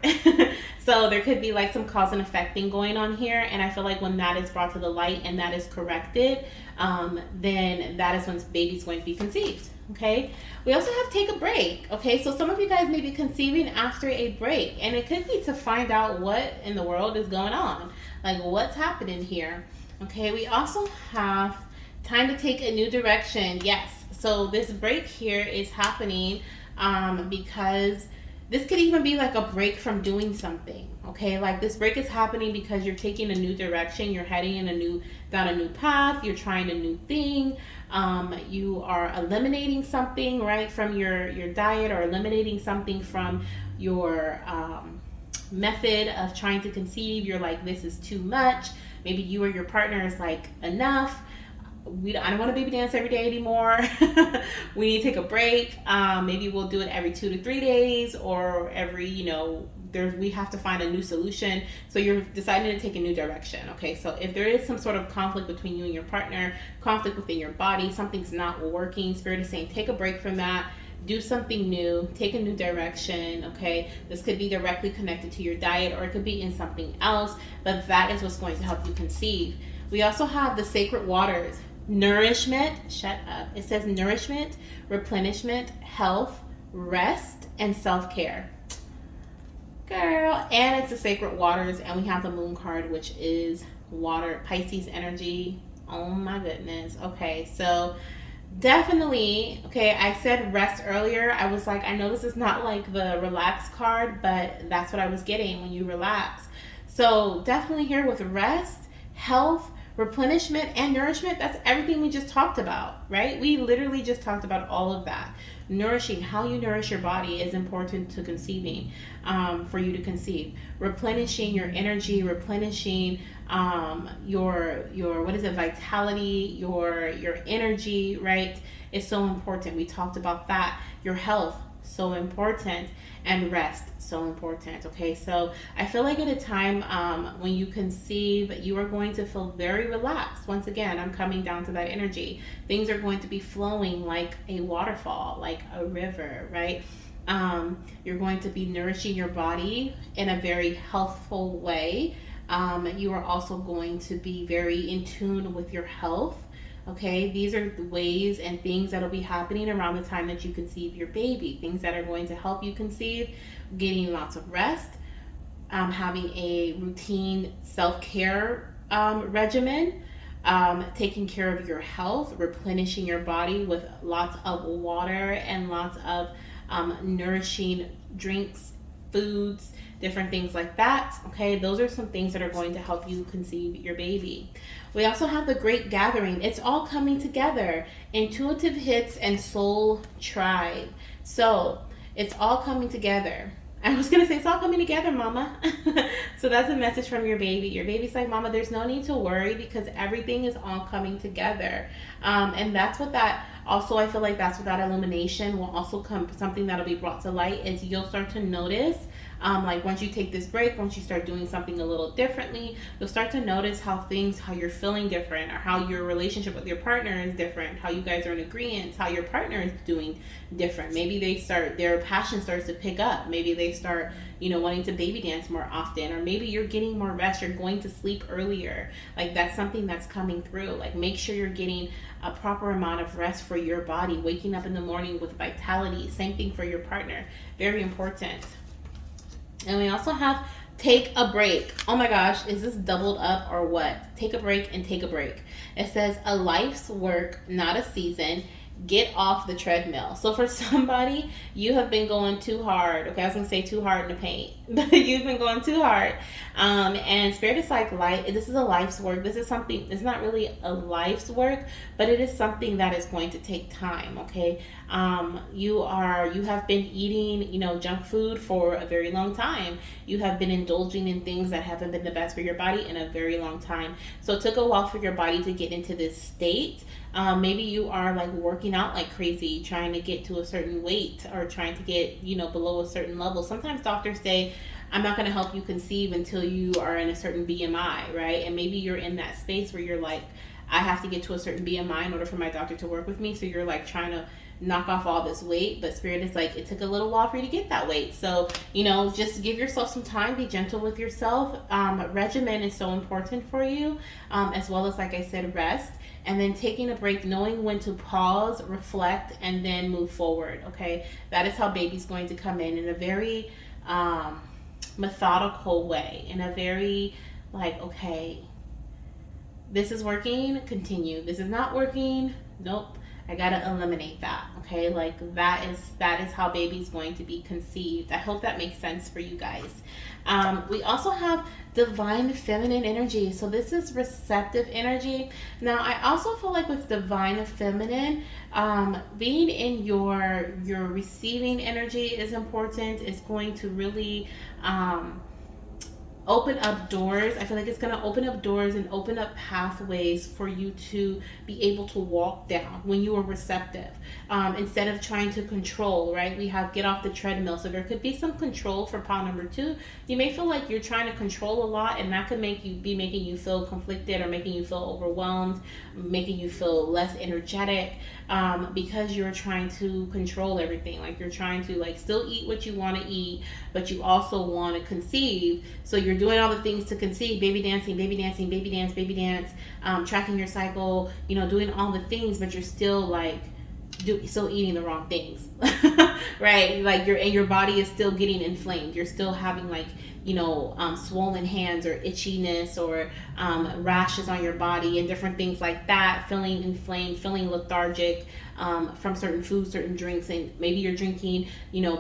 So there could be like some cause and effect thing going on here, and I feel like when that is brought to the light and that is corrected, then that is when baby's going to be conceived. Okay, we also have take a break. Okay, so some of you guys may be conceiving after a break, and it could be to find out what in the world is going on, like what's happening here. Okay, we also have time to take a new direction. Yes, so this break here is happening because This could even be like a break from doing something. Okay, like this break is happening because you're taking a new direction, you're heading in a new down a new path, you're trying a new thing. You are eliminating something, right, from your diet, or eliminating something from your method of trying to conceive. You're like, this is too much. Maybe you or your partner is like, enough. I don't want to baby dance every day anymore. We need to take a break. Maybe we'll do it every 2 to 3 days, or every, we have to find a new solution. So you're deciding to take a new direction. Okay, so if there is some sort of conflict between you and your partner, conflict within your body, something's not working, Spirit is saying take a break from that, do something new, take a new direction. Okay, this could be directly connected to your diet, or it could be in something else, but that is what's going to help you conceive. We also have the sacred waters. Nourishment, shut up. It says nourishment, replenishment, health, rest, and self-care. Girl, and it's the sacred waters, and we have the moon card, which is water, Pisces energy. Oh my goodness. Okay, so definitely, okay, I said rest earlier. I was like, I know this is not like the relax card, but that's what I was getting when you relax. So definitely here with rest, health, replenishment, and nourishment. That's everything we just talked about, right? We literally just talked about all of that. Nourishing, how you nourish your body is important to conceiving, for you to conceive. Replenishing your energy, replenishing your what is it, vitality, your energy, right, is so important. We talked about that. Your health, so important, and rest, so important. Okay, so I feel like at a time when you conceive, you are going to feel very relaxed. Once again, I'm coming down to that energy. Things are going to be flowing like a waterfall, like a river, right? You're going to be nourishing your body in a very healthful way. You are also going to be very in tune with your health. Okay, these are the ways and things that'll be happening around the time that you conceive your baby. Things that are going to help you conceive: getting lots of rest, having a routine self-care regimen, taking care of your health, replenishing your body with lots of water and lots of nourishing drinks, foods, different things like that. Okay, those are some things that are going to help you conceive your baby. We also have the Great Gathering. It's all coming together. Intuitive hits and soul tribe. So it's all coming together. I was gonna say it's all coming together, mama. So that's a message from your baby. Your baby's like, mama, there's no need to worry because everything is all coming together. And that's what that also, I feel like that's what that illumination will also come, something that'll be brought to light, is you'll start to notice, like once you take this break, once you start doing something a little differently, you'll start to notice how you're feeling different, or how your relationship with your partner is different, how you guys are in agreement, how your partner is doing different. Maybe their passion starts to pick up. Maybe they start, wanting to baby dance more often, or maybe you're getting more rest, you're going to sleep earlier. Like that's something that's coming through. Like make sure you're getting a proper amount of rest for your body, waking up in the morning with vitality. Same thing for your partner. Very important. And we also have take a break. Oh my gosh, is this doubled up or what? Take a break and take a break. It says a life's work, not a season. Get off the treadmill. So for somebody, you have been going too hard. Okay, I was gonna say too hard in the paint, but you've been going too hard. And Spirit is like, this is a life's work. This is something, it's not really a life's work, but it is something that is going to take time. Okay, you have been eating, junk food for a very long time. You have been indulging in things that haven't been the best for your body in a very long time. So it took a while for your body to get into this state. Maybe you are like working out like crazy, trying to get to a certain weight, or trying to get, below a certain level. Sometimes doctors say, I'm not going to help you conceive until you are in a certain BMI, right? And maybe you're in that space where you're like, I have to get to a certain BMI in order for my doctor to work with me. So you're like trying to knock off all this weight, but Spirit is like, it took a little while for you to get that weight. So, just give yourself some time, be gentle with yourself. Regimen is so important for you, as well as, like I said, rest. And then taking a break, knowing when to pause, reflect, and then move forward. Okay, that is how baby's going to come in a very methodical way, in a very like, okay, this is working, continue. This is not working, nope. I gotta eliminate that. Okay, like that is how baby's going to be conceived. I hope that makes sense for you guys. We also have divine feminine energy. So this is receptive energy. Now I also feel like with divine feminine, being in your receiving energy is important. It's going to really open up doors. I feel like it's going to open up doors and open up pathways for you to be able to walk down when you are receptive, instead of trying to control, right? We have get off the treadmill. So there could be some control for pile number two. You may feel like you're trying to control a lot, and that could be making you feel conflicted or making you feel overwhelmed, making you feel less energetic, because you're trying to control everything. Like you're trying to like still eat what you want to eat, but you also want to conceive. So you're doing all the things to conceive, baby dancing, baby dancing, baby dance, baby dance, tracking your cycle, doing all the things, but you're still like still eating the wrong things. Right? Like your body is still getting inflamed. You're still having like swollen hands or itchiness or rashes on your body and different things like that, feeling inflamed, feeling lethargic, from certain foods, certain drinks. And maybe you're drinking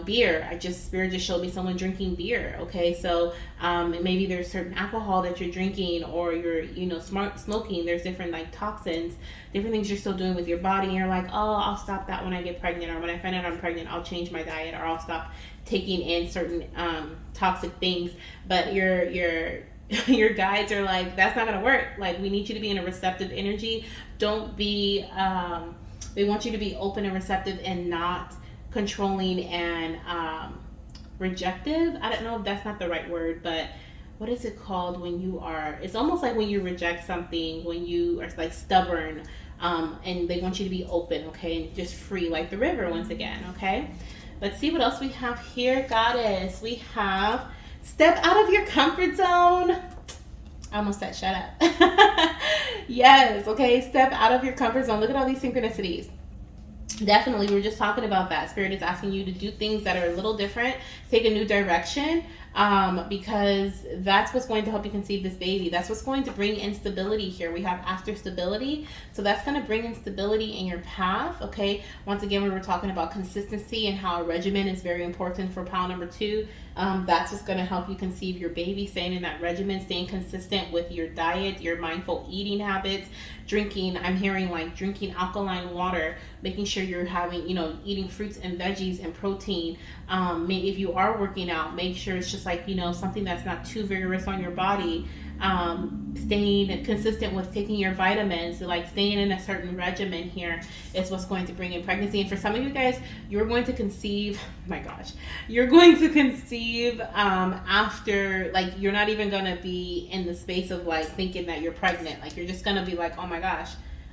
beer. Spirit just showed me someone drinking beer. Okay, so maybe there's certain alcohol that you're drinking, or you're smoking. There's different like toxins, different things you're still doing with your body, and you're like, oh, I'll stop that when I get pregnant, or when I find out I'm pregnant, I'll change my diet, or I'll stop taking in certain toxic things. But your guides are like, that's not gonna work. Like, we need you to be in a receptive energy. Don't be they want you to be open and receptive and not controlling and rejective. I don't know if that's not the right word, but what is it called when you are, it's almost like when you reject something, when you are like stubborn, and they want you to be open, okay, and just free like the river once again. Okay, let's see what else we have here, goddess. We have step out of your comfort zone. I almost said shut up. Yes, okay, step out of your comfort zone. Look at all these synchronicities. Definitely, we were just talking about that. Spirit is asking you to do things that are a little different, take a new direction, because that's what's going to help you conceive this baby. That's what's going to bring instability here. We have after stability, so that's going to bring instability in your path. Okay, once again, we were talking about consistency and how a regimen is very important for pile number two. That's what's going to help you conceive your baby, staying in that regimen, staying consistent with your diet, your mindful eating habits, drinking, I'm hearing like drinking alkaline water, making sure you're having, eating fruits and veggies and protein. If you are working out, make sure it's just like, something that's not too vigorous on your body. Staying consistent with taking your vitamins, like staying in a certain regimen here is what's going to bring in pregnancy. And for some of you guys, you're going to conceive, my gosh, you're going to conceive after, like, you're not even going to be in the space of like thinking that you're pregnant. Like, you're just going to be like, oh my gosh,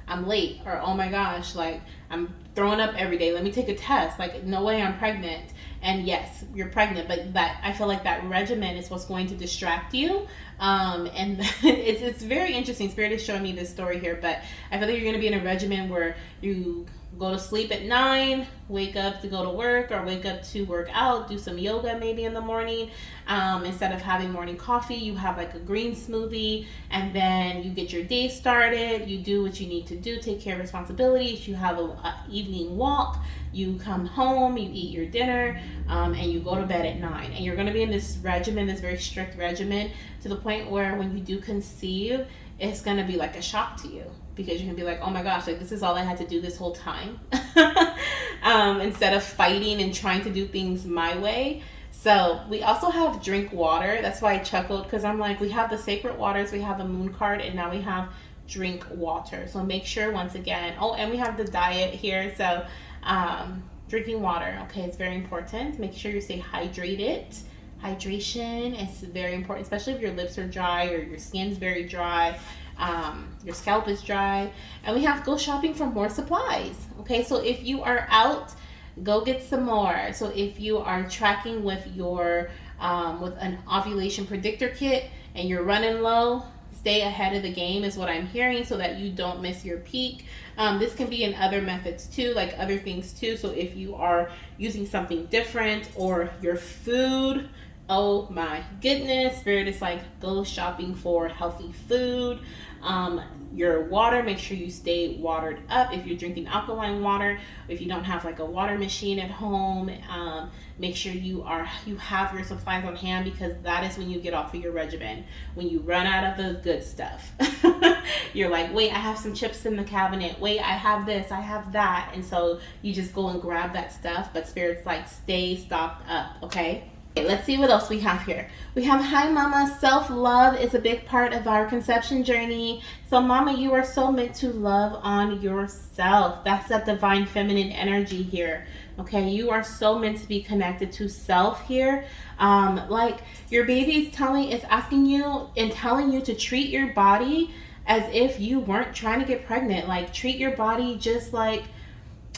I'm late, or oh my gosh, like I'm throwing up every day, let me take a test, like no way I'm pregnant. And yes, you're pregnant, but that, I feel like that regimen is what's going to distract you. And it's very interesting. Spirit is showing me this story here, but I feel like you're going to be in a regimen where you go to sleep at 9, wake up to go to work, or wake up to work out, do some yoga maybe in the morning. Instead of having morning coffee, you have like a green smoothie, and then you get your day started. You do what you need to do, take care of responsibilities. You have a evening walk. You come home, you eat your dinner, and you go to bed at 9. And you're going to be in this regimen, this very strict regimen, to the point where when you do conceive, it's going to be like a shock to you, because you're going to be like, oh my gosh, like this is all I had to do this whole time. Instead of fighting and trying to do things my way. So we also have drink water. That's why I chuckled, because I'm like, we have the sacred waters, we have the moon card, and now we have drink water. So make sure, once again, oh, and we have the diet here. So drinking water, okay, it's very important. Make sure you stay hydrated. Hydration is very important, especially if your lips are dry or your skin's very dry, your scalp is dry. And we have go shopping for more supplies. Okay, so if you are out, go get some more. So if you are tracking with your with an ovulation predictor kit and you're running low, stay ahead of the game is what I'm hearing, so that you don't miss your peak. This can be in other methods too, like other things too. So if you are using something different, or your food Oh my goodness. Spirit is like, go shopping for healthy food. Your water, make sure you stay watered up. If you're drinking alkaline water, if you don't have like a water machine at home, make sure you have your supplies on hand, because that is when you get off of your regimen. When you run out of the good stuff, you're like, wait, I have some chips in the cabinet. Wait, I have this, I have that, and so you just go and grab that stuff. But Spirit's like, stay stocked up, okay? Okay, let's see what else we have here. We have, hi mama, self-love is a big part of our conception journey. So mama, you are so meant to love on yourself. That's that divine feminine energy here. Okay, you are so meant to be connected to self here. Like your baby is asking you and telling you to treat your body as if you weren't trying to get pregnant. Like, treat your body just like,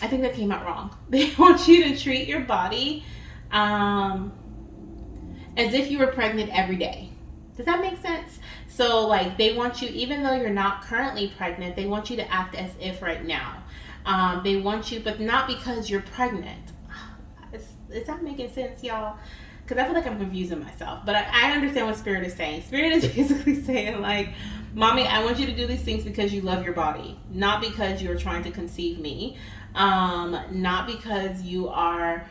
I think that came out wrong. They want you to treat your body as if you were pregnant every day. Does that make sense? So like, they want you, even though you're not currently pregnant, they want you to act as if right now. They want you, but not because you're pregnant. Is that making sense, y'all? Because I feel like I'm confusing myself. But I understand what Spirit is saying. Spirit is basically saying like, mommy, I want you to do these things because you love your body. Not because you're trying to conceive me. Not because you are,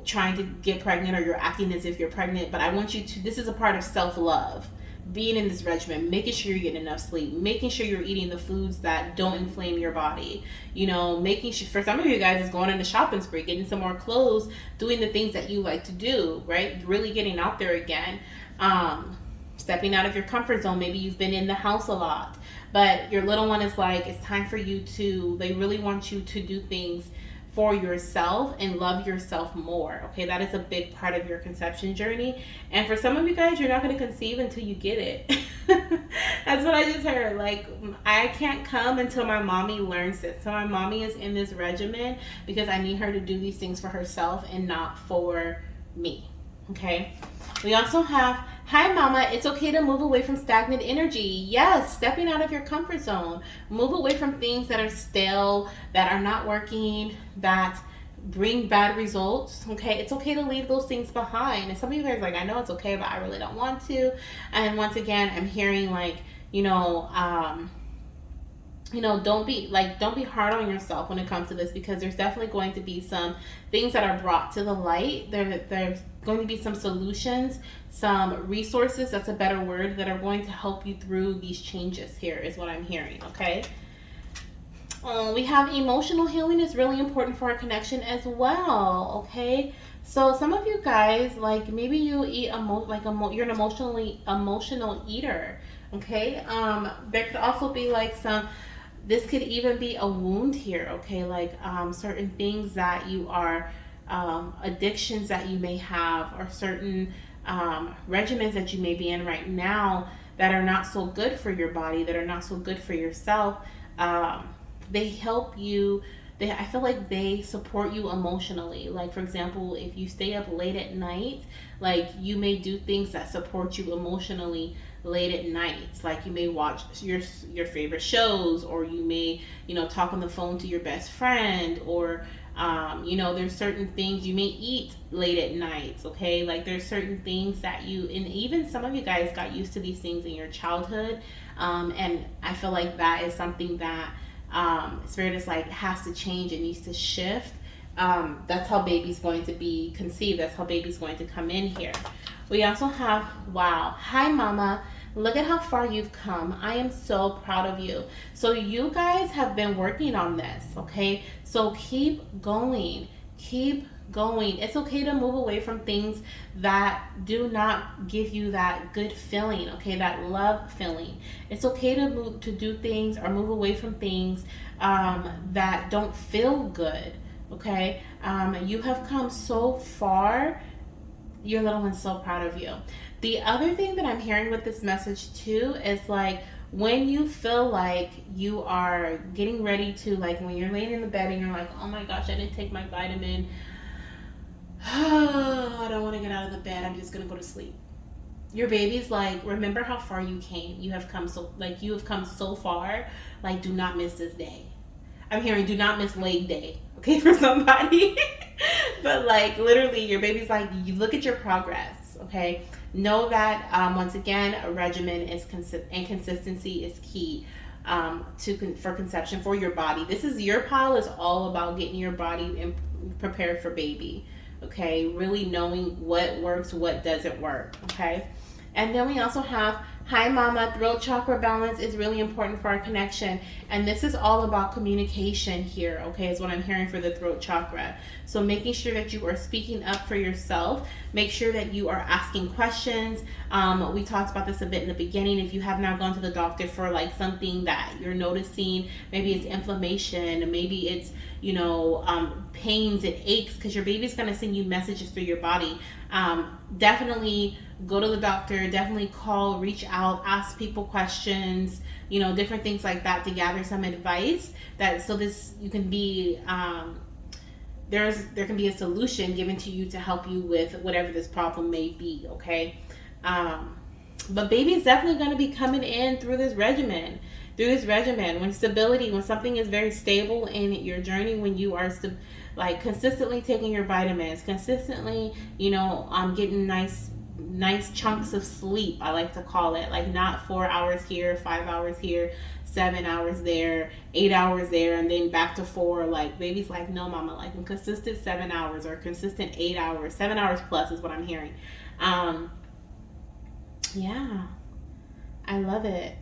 trying to get pregnant, or you're acting as if you're pregnant. But I want you to, this is a part of self-love. Being in this regimen, making sure you're getting enough sleep, making sure you're eating the foods that don't inflame your body, making sure, for some of you guys, is going on a shopping spree, getting some more clothes, doing the things that you like to do, right? Really getting out there again. Stepping out of your comfort zone. Maybe you've been in the house a lot, but your little one is like, it's time for you to, they really want you to do things for yourself and love yourself more. Okay, that is a big part of your conception journey. And for some of you guys, you're not going to conceive until you get it. That's what I just heard. Like, I can't come until my mommy learns this. So my mommy is in this regimen because I need her to do these things for herself and not for me. Okay, we also have, hi mama, it's okay to move away from stagnant energy. Yes, stepping out of your comfort zone. Move away from things that are stale, that are not working, that bring bad results. Okay, it's okay to leave those things behind. And some of you guys are like, I know it's okay, but I really don't want to. And once again, I'm hearing like, don't be hard on yourself when it comes to this, because there's definitely going to be some things that are brought to the light. There's going to be some solutions, some resources, that's a better word, that are going to help you through these changes here, is what I'm hearing. Okay. We have emotional healing is really important for our connection as well. Okay. So some of you guys, like, maybe you eat you're an emotional eater. Okay. There could also be like this could even be a wound here. Okay. Like, certain things that you are, addictions that you may have, or certain regimens that you may be in right now that are not so good for your body, that are not so good for yourself. They help you. I feel like they support you emotionally. Like, for example, if you stay up late at night, like, you may do things that support you emotionally late at night. Like, you may watch your favorite shows, or you may, talk on the phone to your best friend, or there's certain things you may eat late at night. Okay, like, there's certain things that and even some of you guys got used to these things in your childhood, and I feel like that is something that Spirit is like, has to change. It needs to shift. That's how baby's going to be conceived. That's how baby's going to come in here. We also have, wow, hi mama, look at how far you've come. I am so proud of you. So you guys have been working on this. Okay, so keep going. It's okay to move away from things that do not give you that good feeling, okay, that love feeling. It's okay to do things, or move away from things that don't feel good, okay? You have come so far. Your little one's so proud of you. The other thing that I'm hearing with this message too is like, when you feel like you are getting ready to, like, when you're laying in the bed and you're like, oh my gosh, I didn't take my vitamin. I don't want to get out of the bed. I'm just going to go to sleep. Your baby's like, remember how far you came. You have come so far. Like, do not miss this day. I'm hearing do not miss leg day. Okay, for somebody. But like literally, your baby's like, you look at your progress, okay? Know that once again, a regimen is and consistency is key for conception for your body. This is your pile is all about getting your body prepared for baby, okay? Really knowing what works, what doesn't work, okay? And then we also have hi mama, throat chakra balance is really important for our connection. And this is all about communication here, okay, is what I'm hearing for the throat chakra. So making sure that you are speaking up for yourself. Make sure that you are asking questions. We talked about this a bit in the beginning. If you have not gone to the doctor for like something that you're noticing, maybe it's inflammation, maybe it's, pains and aches, because your baby's going to send you messages through your body. Definitely go to the doctor, definitely call, reach out, ask people questions, different things like that to gather some advice you can be, there can be a solution given to you to help you with whatever this problem may be, okay? But baby is definitely going to be coming in through this regimen. When something is very stable in your journey, when you are consistently taking your vitamins, consistently, getting nice chunks of sleep, I like to call it, like not 4 hours here, 5 hours here, 7 hours there, 8 hours there, and then back to 4. Like baby's like, no mama, like a consistent 7 hours or consistent 8 hours, 7 hours plus is what I'm hearing. Yeah, I love it.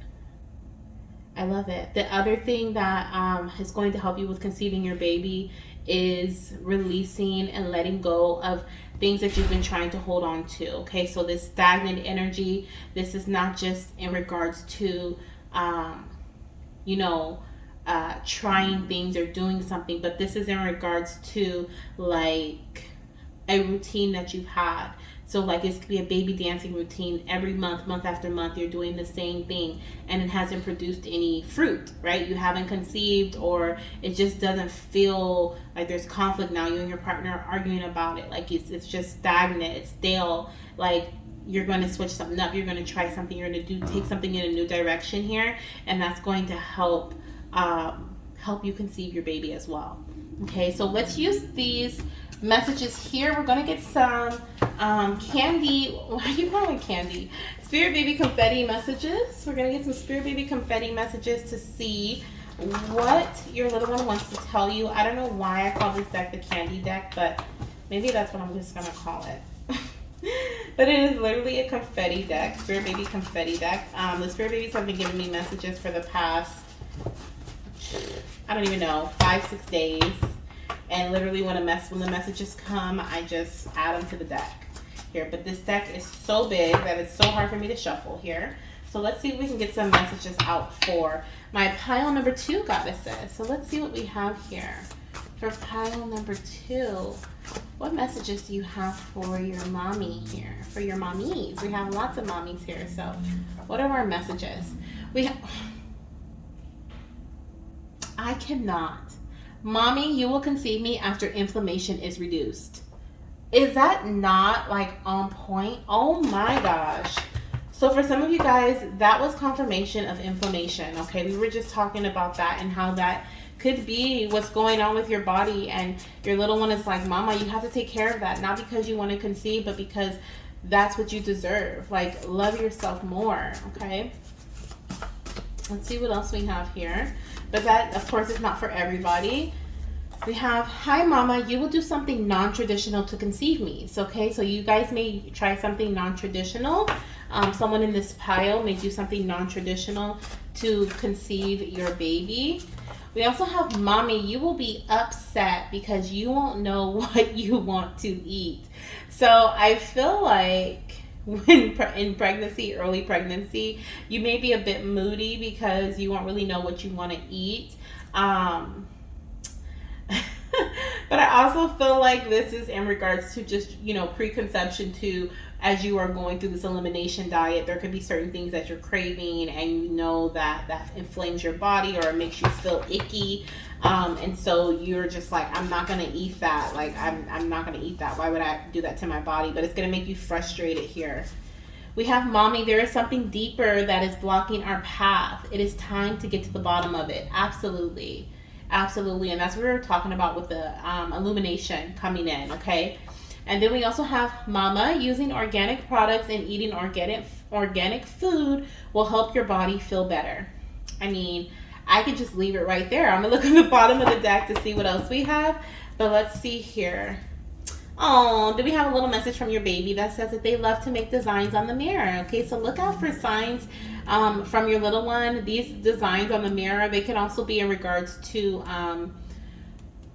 The other thing that is going to help you with conceiving your baby is releasing and letting go of things that you've been trying to hold on to. Okay, so this stagnant energy, this is not just in regards to, trying things or doing something, but this is in regards to like a routine that you've had. So like it could be a baby dancing routine every month after month, you're doing the same thing and it hasn't produced any fruit, right? You haven't conceived, or it just doesn't feel like there's conflict now. You and your partner are arguing about it. Like it's just stagnant, it's stale. Like you're going to switch something up. You're going to try something. You're going to take something in a new direction here. And that's going to help you conceive your baby as well. Okay, so let's use these messages here. We're gonna get some candy. Why are you calling it candy? Spirit baby confetti messages. We're gonna get some spirit baby confetti messages to see what your little one wants to tell you. I don't know why I call this deck the candy deck, but maybe that's what I'm just gonna call it. But it is literally a confetti deck, spirit baby confetti deck. The spirit babies have been giving me messages for the past, I don't even know, 5-6 days. And literally when the messages come, I just add them to the deck here. But this deck is so big that it's so hard for me to shuffle here. So let's see if we can get some messages out for my pile number 2 goddesses. So let's see what we have here for pile number 2. What messages do you have for your mommy here? For your mommies. We have lots of mommies here. So what are our messages? I cannot. Mommy, you will conceive me after inflammation is reduced. Is that not like on point? Oh my gosh. So for some of you guys, that was confirmation of inflammation. Okay, we were just talking about that and how that could be what's going on with your body, and your little one is like, mama, you have to take care of that. Not because you want to conceive, but because that's what you deserve. Like, love yourself more. Okay, let's see what else we have here. But that, of course, is not for everybody. We have, hi mama, you will do something non-traditional to conceive me. So, okay, so you guys may try something non-traditional. Someone in this pile may do something non-traditional to conceive your baby. We also have, mommy, you will be upset because you won't know what you want to eat. So I feel like when in pregnancy, early pregnancy, you may be a bit moody because you won't really know what you want to eat. But I also feel like this is in regards to just, preconception too. As you are going through this elimination diet, there could be certain things that you're craving, and you know that inflames your body or it makes you feel icky. And so you're just like, I'm not going to eat that. Like, I'm not going to eat that. Why would I do that to my body? But it's going to make you frustrated here. We have, mommy, there is something deeper that is blocking our path. It is time to get to the bottom of it. Absolutely. Absolutely. And that's what we were talking about with the illumination coming in, okay? And then we also have mama, using organic products and eating organic food will help your body feel better. I mean, I could just leave it right there. I'm gonna look at the bottom of the deck to see what else we have. But let's see here. Oh, do we have a little message from your baby that says that they love to make designs on the mirror? Okay, so look out for signs from your little one. These designs on the mirror, they can also be in regards to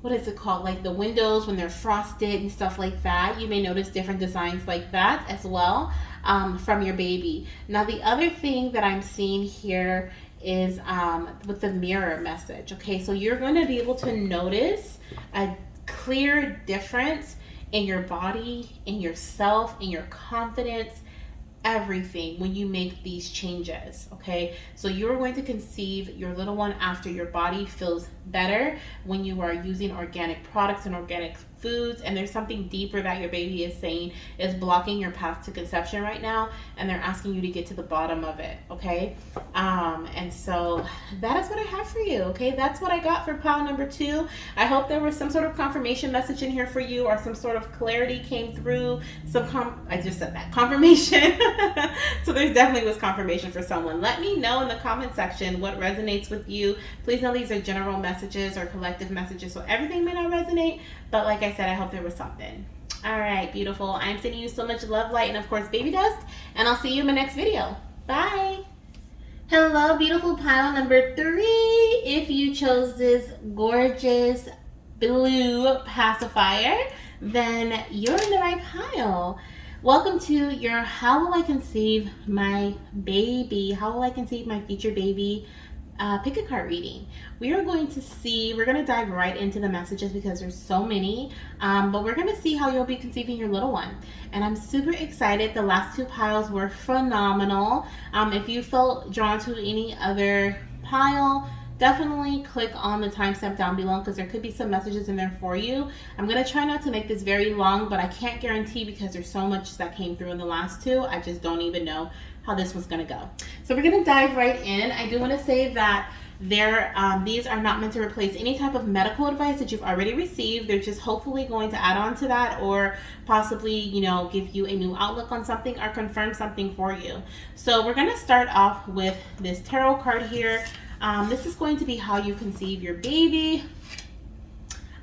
what is it called, like the windows when they're frosted and stuff like that. You may notice different designs like that as well from your baby. Now the other thing that I'm seeing here is with the mirror message. Okay, so you're going to be able to notice a clear difference in your body, in yourself, in your confidence, everything when you make these changes. Okay, so you're going to conceive your little one after your body feels better when you are using organic products and organic foods. And there's something deeper that your baby is saying is blocking your path to conception right now, and they're asking you to get to the bottom of it. Okay, and so that is what I have for you. Okay, that's what I got for pile number 2. I hope there was some sort of confirmation message in here for you, or some sort of clarity came through. I just said that confirmation. So there definitely was confirmation for someone. Let me know in the comment section what resonates with you. Please know these are general messages or collective messages, so everything may not resonate, but like I said, I hope there was something. All right, beautiful. I'm sending you so much love, light, and of course baby dust, and I'll see you in my next video. Bye. Hello, beautiful pile number 3. If you chose this gorgeous blue pacifier, then you're in the right pile. Welcome to your How Will I Conceive My Baby? How Will I Conceive My Future Baby? Pick a card reading. We're going to dive right into the messages because there's so many, but we're going to see how you'll be conceiving your little one. And I'm super excited. The last 2 piles were phenomenal. If you felt drawn to any other pile, definitely click on the timestamp down below because there could be some messages in there for you. I'm going to try not to make this very long, but I can't guarantee because there's so much that came through in the last 2. I just don't even know how this one's going to go. So we're going to dive right in. I do want to say that these are not meant to replace any type of medical advice that you've already received. They're just hopefully going to add on to that, or possibly, give you a new outlook on something or confirm something for you. So we're going to start off with this tarot card here. This is going to be how you conceive your baby.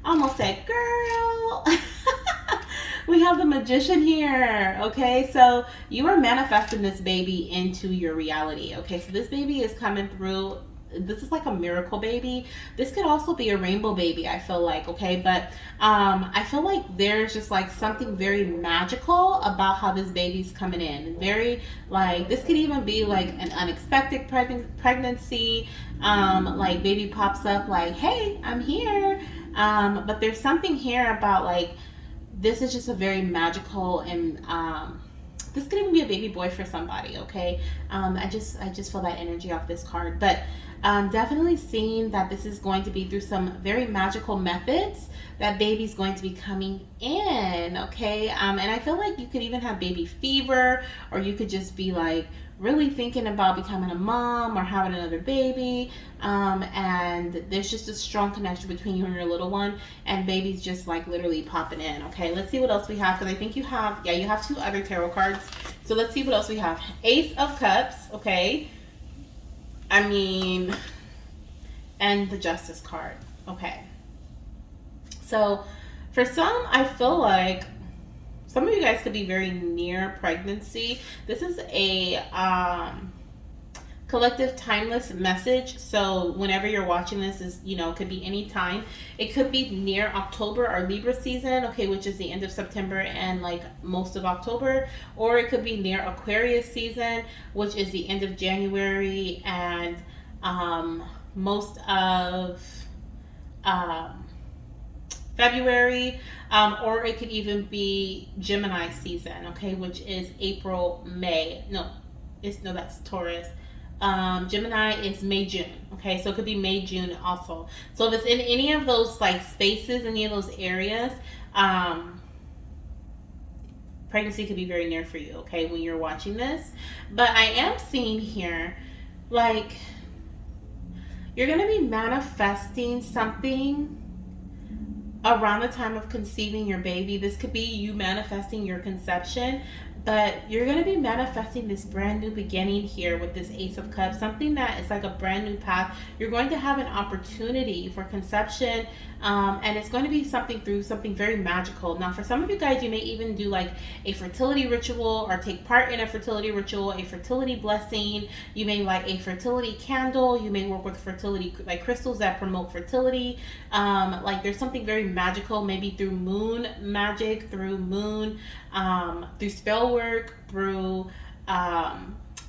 Almost said, girl. We have the Magician here. Okay, so you are manifesting this baby into your reality. Okay, so this baby is coming through. This is like a miracle baby. This could also be a rainbow baby, I feel like. Okay, but I feel like there's just like something very magical about how this baby's coming in. Very, like, this could even be like an unexpected pregnancy. Like baby pops up like, hey, I'm here. But there's something here about like, this is just a very magical, and this could even be a baby boy for somebody. Okay, I just feel that energy off this card, but definitely seeing that this is going to be through some very magical methods that baby's going to be coming in. Okay, and I feel like you could even have baby fever, or you could just be like really thinking about becoming a mom or having another baby, and there's just a strong connection between you and your little one, and baby's just like literally popping in. Okay, let's see what else we have, because I think you have 2 other tarot cards, so let's see what else we have. Ace of Cups. Okay, I mean, and the Justice card. Okay, so for some, I feel like some of you guys could be very near pregnancy. This is a collective timeless message. So whenever you're watching this, it could be any time. It could be near October or Libra season, okay, which is the end of September and like most of October, or it could be near Aquarius season, which is the end of January and most of February, or it could even be Gemini season, okay, which is April, May. That's Taurus. Gemini is May, June. Okay, so it could be May, June also. So if it's in any of those like spaces, any of those areas, pregnancy could be very near for you, okay, when you're watching this. But I am seeing here, like, You're going to be manifesting something around the time of conceiving your baby. This could be you manifesting your conception, but you're going to be manifesting this brand new beginning here with this Ace of Cups, something that is like a brand new path. You're going to have an opportunity for conception, and it's going to be something through something very magical. Now, for some of you guys, you may even do like a fertility ritual or take part in a fertility ritual, a fertility blessing. You may like a fertility candle. You may work with fertility like crystals that promote fertility. Like there's something very magical, maybe through moon magic, through moon, through spell work, through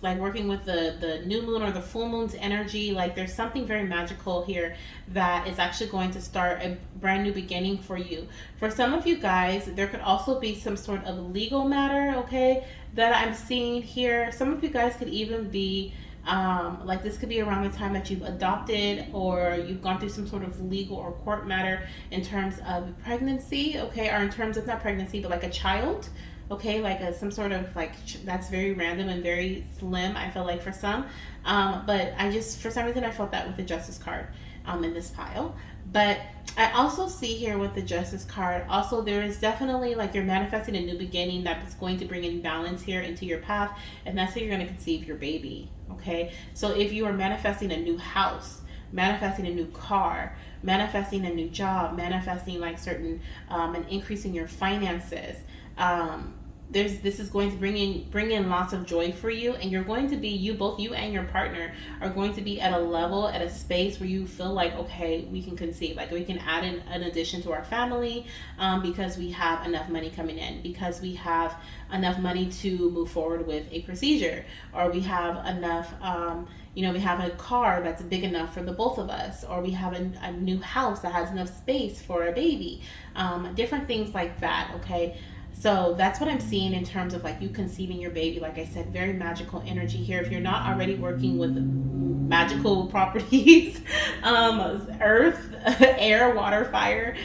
like working with the new moon or the full moon's energy. Like there's something very magical here that is actually going to start a brand new beginning for you. For some of you guys, there could also be some sort of legal matter, okay, that I'm seeing here. Some of you guys could even be like this could be around the time that you've adopted or you've gone through some sort of legal or court matter in terms of pregnancy, okay, or in terms of not pregnancy but like a child, okay, like some sort of like that's very random and very slim, I feel like, for some, but I just, for some reason, I felt that with the Justice card in this pile. But I also see here with the Justice card, also there is definitely like you're manifesting a new beginning that is going to bring in balance here into your path, and that's how you're going to conceive your baby, okay? So if you are manifesting a new house, manifesting a new car, manifesting a new job, manifesting like certain an increase in your finances, this is going to bring in lots of joy for you, and you're going to be, you both, you and your partner are going to be at a level, at a space where you feel like, okay, we can conceive, like we can add in an addition to our family, because we have enough money coming in, because we have enough money to move forward with a procedure, or we have enough, we have a car that's big enough for the both of us, or we have a new house that has enough space for a baby, different things like that, okay? So that's what I'm seeing in terms of like you conceiving your baby. Like I said, very magical energy here. If you're not already working with magical properties, earth, air, water, fire,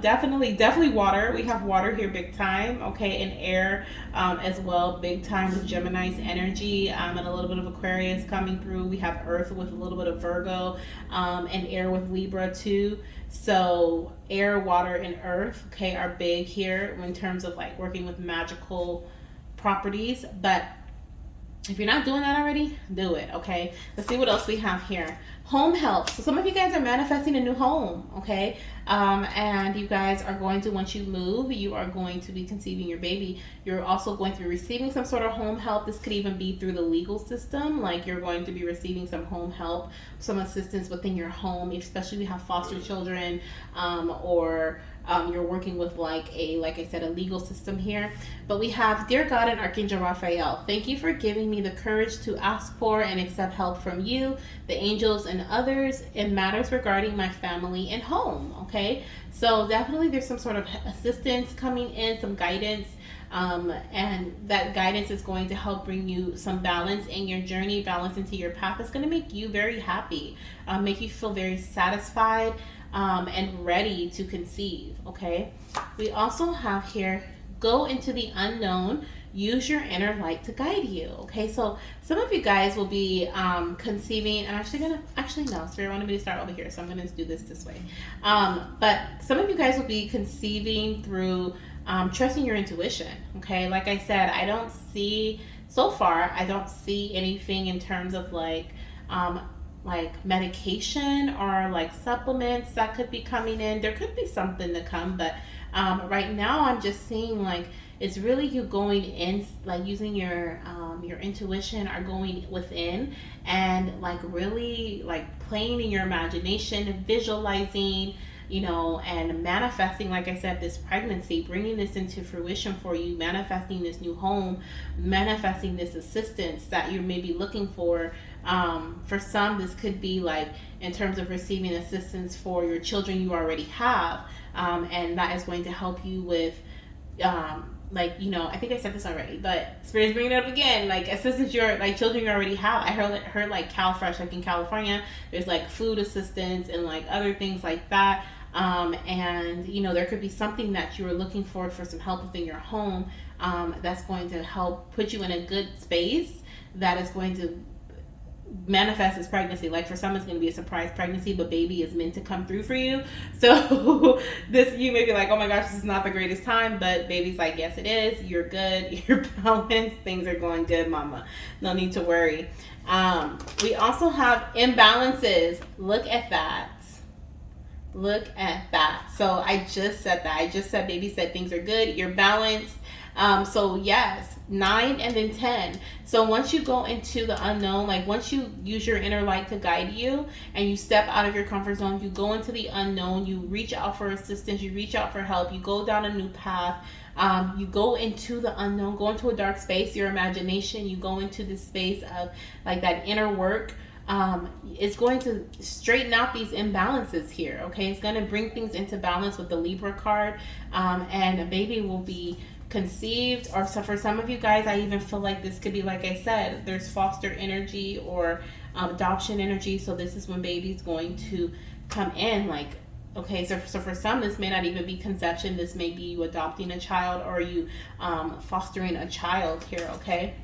definitely water. We have water here big time, okay, and air as well, big time with Gemini's energy, and a little bit of Aquarius coming through. We have earth with a little bit of Virgo, and air with Libra too. So air, water, and earth, okay, are big here in terms of like working with magical properties. But if you're not doing that already, do it, okay? Let's see what else we have here. Home health. So some of you guys are manifesting a new home, okay? And you guys are going to, once you move, you are going to be conceiving your baby. You're also going to be receiving some sort of home help. This could even be through the legal system. Like you're going to be receiving some home help, some assistance within your home, especially if you have foster children, or you're working with like I said, a legal system here. But we have, Dear God and Archangel Raphael, thank you for giving me the courage to ask for and accept help from you, the angels, and others in matters regarding my family and home, okay? So definitely there's some sort of assistance coming in, some guidance, and that guidance is going to help bring you some balance in your journey, balance into your path. It's going to make you very happy, make you feel very satisfied, and ready to conceive, okay? We also have here, go into the unknown, use your inner light to guide you, okay? So some of you guys will be conceiving. I'm actually no, Spirit wanted me to start over here, so I'm going to do this way. But some of you guys will be conceiving through trusting your intuition, okay? Like I said, so far, I don't see anything in terms of like medication or like supplements that could be coming in. There could be something to come, but right now I'm just seeing like it's really you going in, like using your intuition, or going within and like really like playing in your imagination, visualizing, and manifesting, like I said, this pregnancy, bringing this into fruition for you, manifesting this new home, manifesting this assistance that you're maybe looking for. For some, this could be like in terms of receiving assistance for your children you already have, and that is going to help you with I think I said this already, but Spirit's bringing it up again, like assistance your like children you already have. I heard like CalFresh, like in California, there's like food assistance and like other things like that. And there could be something that you were looking for some help within your home, that's going to help put you in a good space, that is going to manifest as pregnancy. Like for some it's going to be a surprise pregnancy, but baby is meant to come through for you. So this, you may be like, oh my gosh, this is not the greatest time, but baby's like, yes it is, you're good, you're balanced, things are going good, mama, no need to worry. We also have imbalances. Look at that. Look at that. So I just said that. I just said baby said things are good, you're balanced. So yes, 9 and then 10. So once you go into the unknown, like once you use your inner light to guide you and you step out of your comfort zone, you go into the unknown, you reach out for assistance, you reach out for help, you go down a new path. You go into the unknown, go into a dark space, your imagination, you go into this space of like that inner work. It's going to straighten out these imbalances here. Okay, it's going to bring things into balance with the Libra card, and a baby will be conceived. Or so for some of you guys, I even feel like this could be, like I said, there's foster energy or adoption energy. So this is when baby's going to come in. Like, okay, so for some, this may not even be conception. This may be you adopting a child or you fostering a child here. Okay,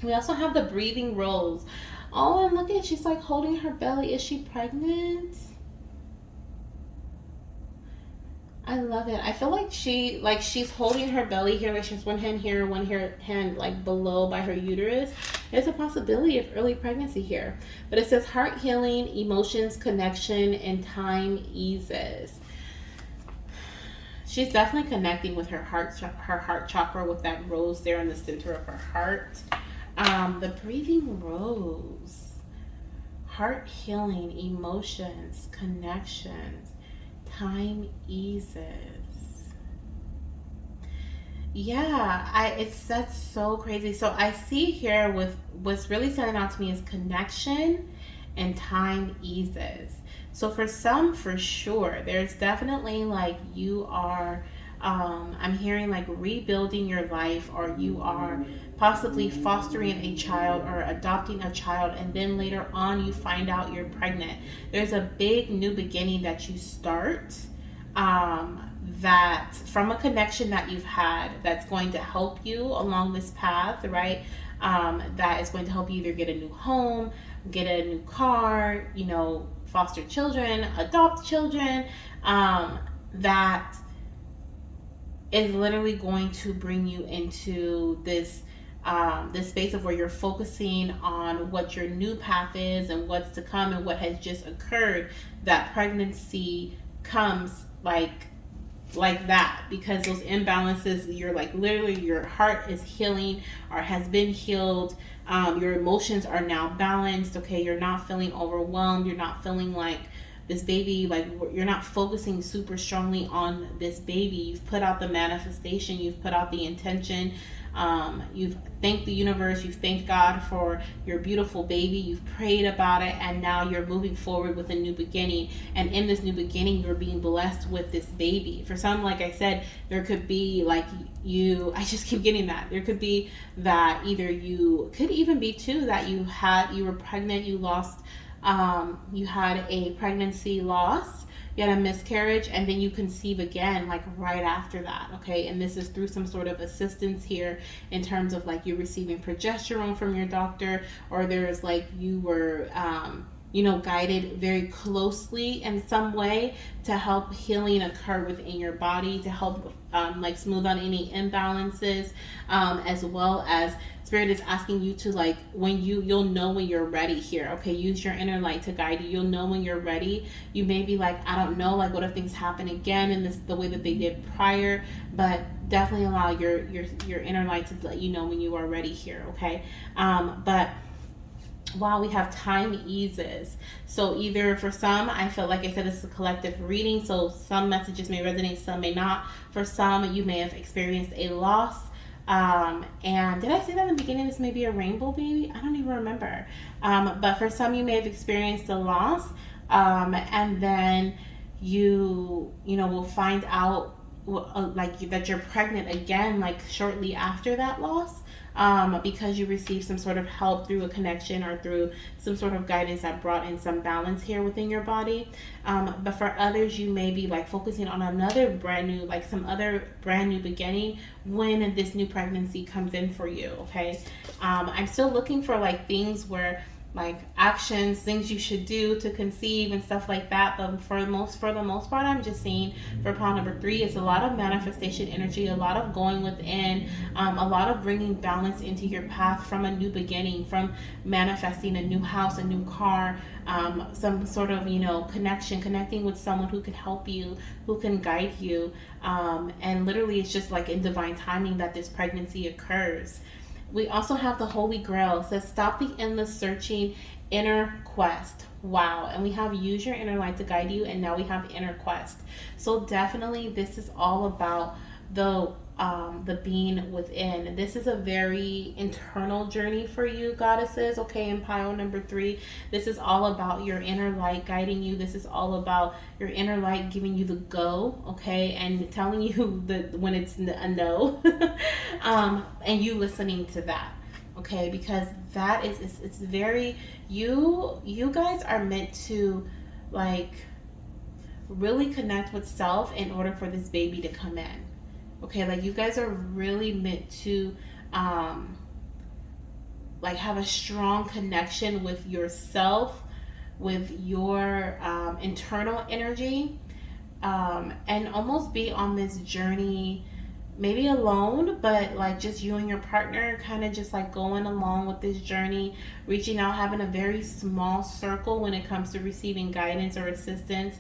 we also have the breathing rose. Oh, and look at, she's like holding her belly. Is she pregnant? I love it. I feel like she's holding her belly here, like she has one hand here, one hand like below by her uterus. There's a possibility of early pregnancy here. But it says heart healing, emotions, connection, and time eases. She's definitely connecting with her heart chakra with that rose there in the center of her heart. The breathing rose. Heart healing, emotions, connections, time eases. Yeah, that's so crazy. So I see here with what's really standing out to me is connection and time eases. So for some, for sure, there's definitely like you are, I'm hearing like rebuilding your life, or you are possibly fostering a child or adopting a child, and then later on you find out you're pregnant. There's a big new beginning that you start, that from a connection that you've had that's going to help you along this path, right? That is going to help you either get a new home, get a new car, foster children, adopt children, that is literally going to bring you into this space of where you're focusing on what your new path is and what's to come and what has just occurred. That pregnancy comes like that, because those imbalances, you're like literally your heart is healing or has been healed. Your emotions are now balanced. Okay, you're not feeling overwhelmed. You're not feeling like this baby, like you're not focusing super strongly on this baby. You've put out the manifestation, you've put out the intention, you've thanked the universe, you've thanked God for your beautiful baby, you've prayed about it, and now you're moving forward with a new beginning. And in this new beginning, you're being blessed with this baby. For some, like I said, there could be like I just keep getting that. There could be that either you could even be too that you were pregnant, you lost, you had a pregnancy loss, you had a miscarriage, and then you conceive again like right after that. Okay, and this is through some sort of assistance here in terms of like you're receiving progesterone from your doctor, or there's like you were guided very closely in some way to help healing occur within your body, to help like smooth out any imbalances, as well as Spirit is asking you to like, when you'll know when you're ready here. Okay, use your inner light to guide you. You'll know when you're ready. You may be like, I don't know, like what if things happen again in the way that they did prior, but definitely allow your inner light to let you know when you are ready here. Okay, but while we have time eases, so either for some, I feel like I said, this is a collective reading, so some messages may resonate, some may not. For some, you may have experienced a loss, and did I say that in the beginning, this may be a rainbow baby? I don't even remember, but for some, you may have experienced a loss, and then you will find out like that you're pregnant again, like shortly after that loss, because you received some sort of help through a connection or through some sort of guidance that brought in some balance here within your body. But for others, you may be like focusing on another brand new, like some other brand new beginning when this new pregnancy comes in for you. Okay, I'm still looking for like things where like actions, things you should do to conceive and stuff like that. But for the most part, I'm just seeing for pile number 3 is a lot of manifestation energy, a lot of going within, a lot of bringing balance into your path from a new beginning, from manifesting a new house, a new car, some sort of connecting with someone who can help you, who can guide you, and literally it's just like in divine timing that this pregnancy occurs. We also have the Holy Grail. It says, stop the endless searching, inner quest. Wow. And we have use your inner light to guide you. And now we have inner quest. So definitely this is all about the being within. This is a very internal journey for you, goddesses. Okay, in pile number 3, this is all about your inner light guiding you. This is all about your inner light giving you the go, okay, and telling you that when it's a no, and you listening to that, okay, because that is it's very you guys are meant to like really connect with self in order for this baby to come in. Okay, like you guys are really meant to like have a strong connection with yourself, with your internal energy, and almost be on this journey, maybe alone, but like just you and your partner kind of just like going along with this journey, reaching out, having a very small circle when it comes to receiving guidance or assistance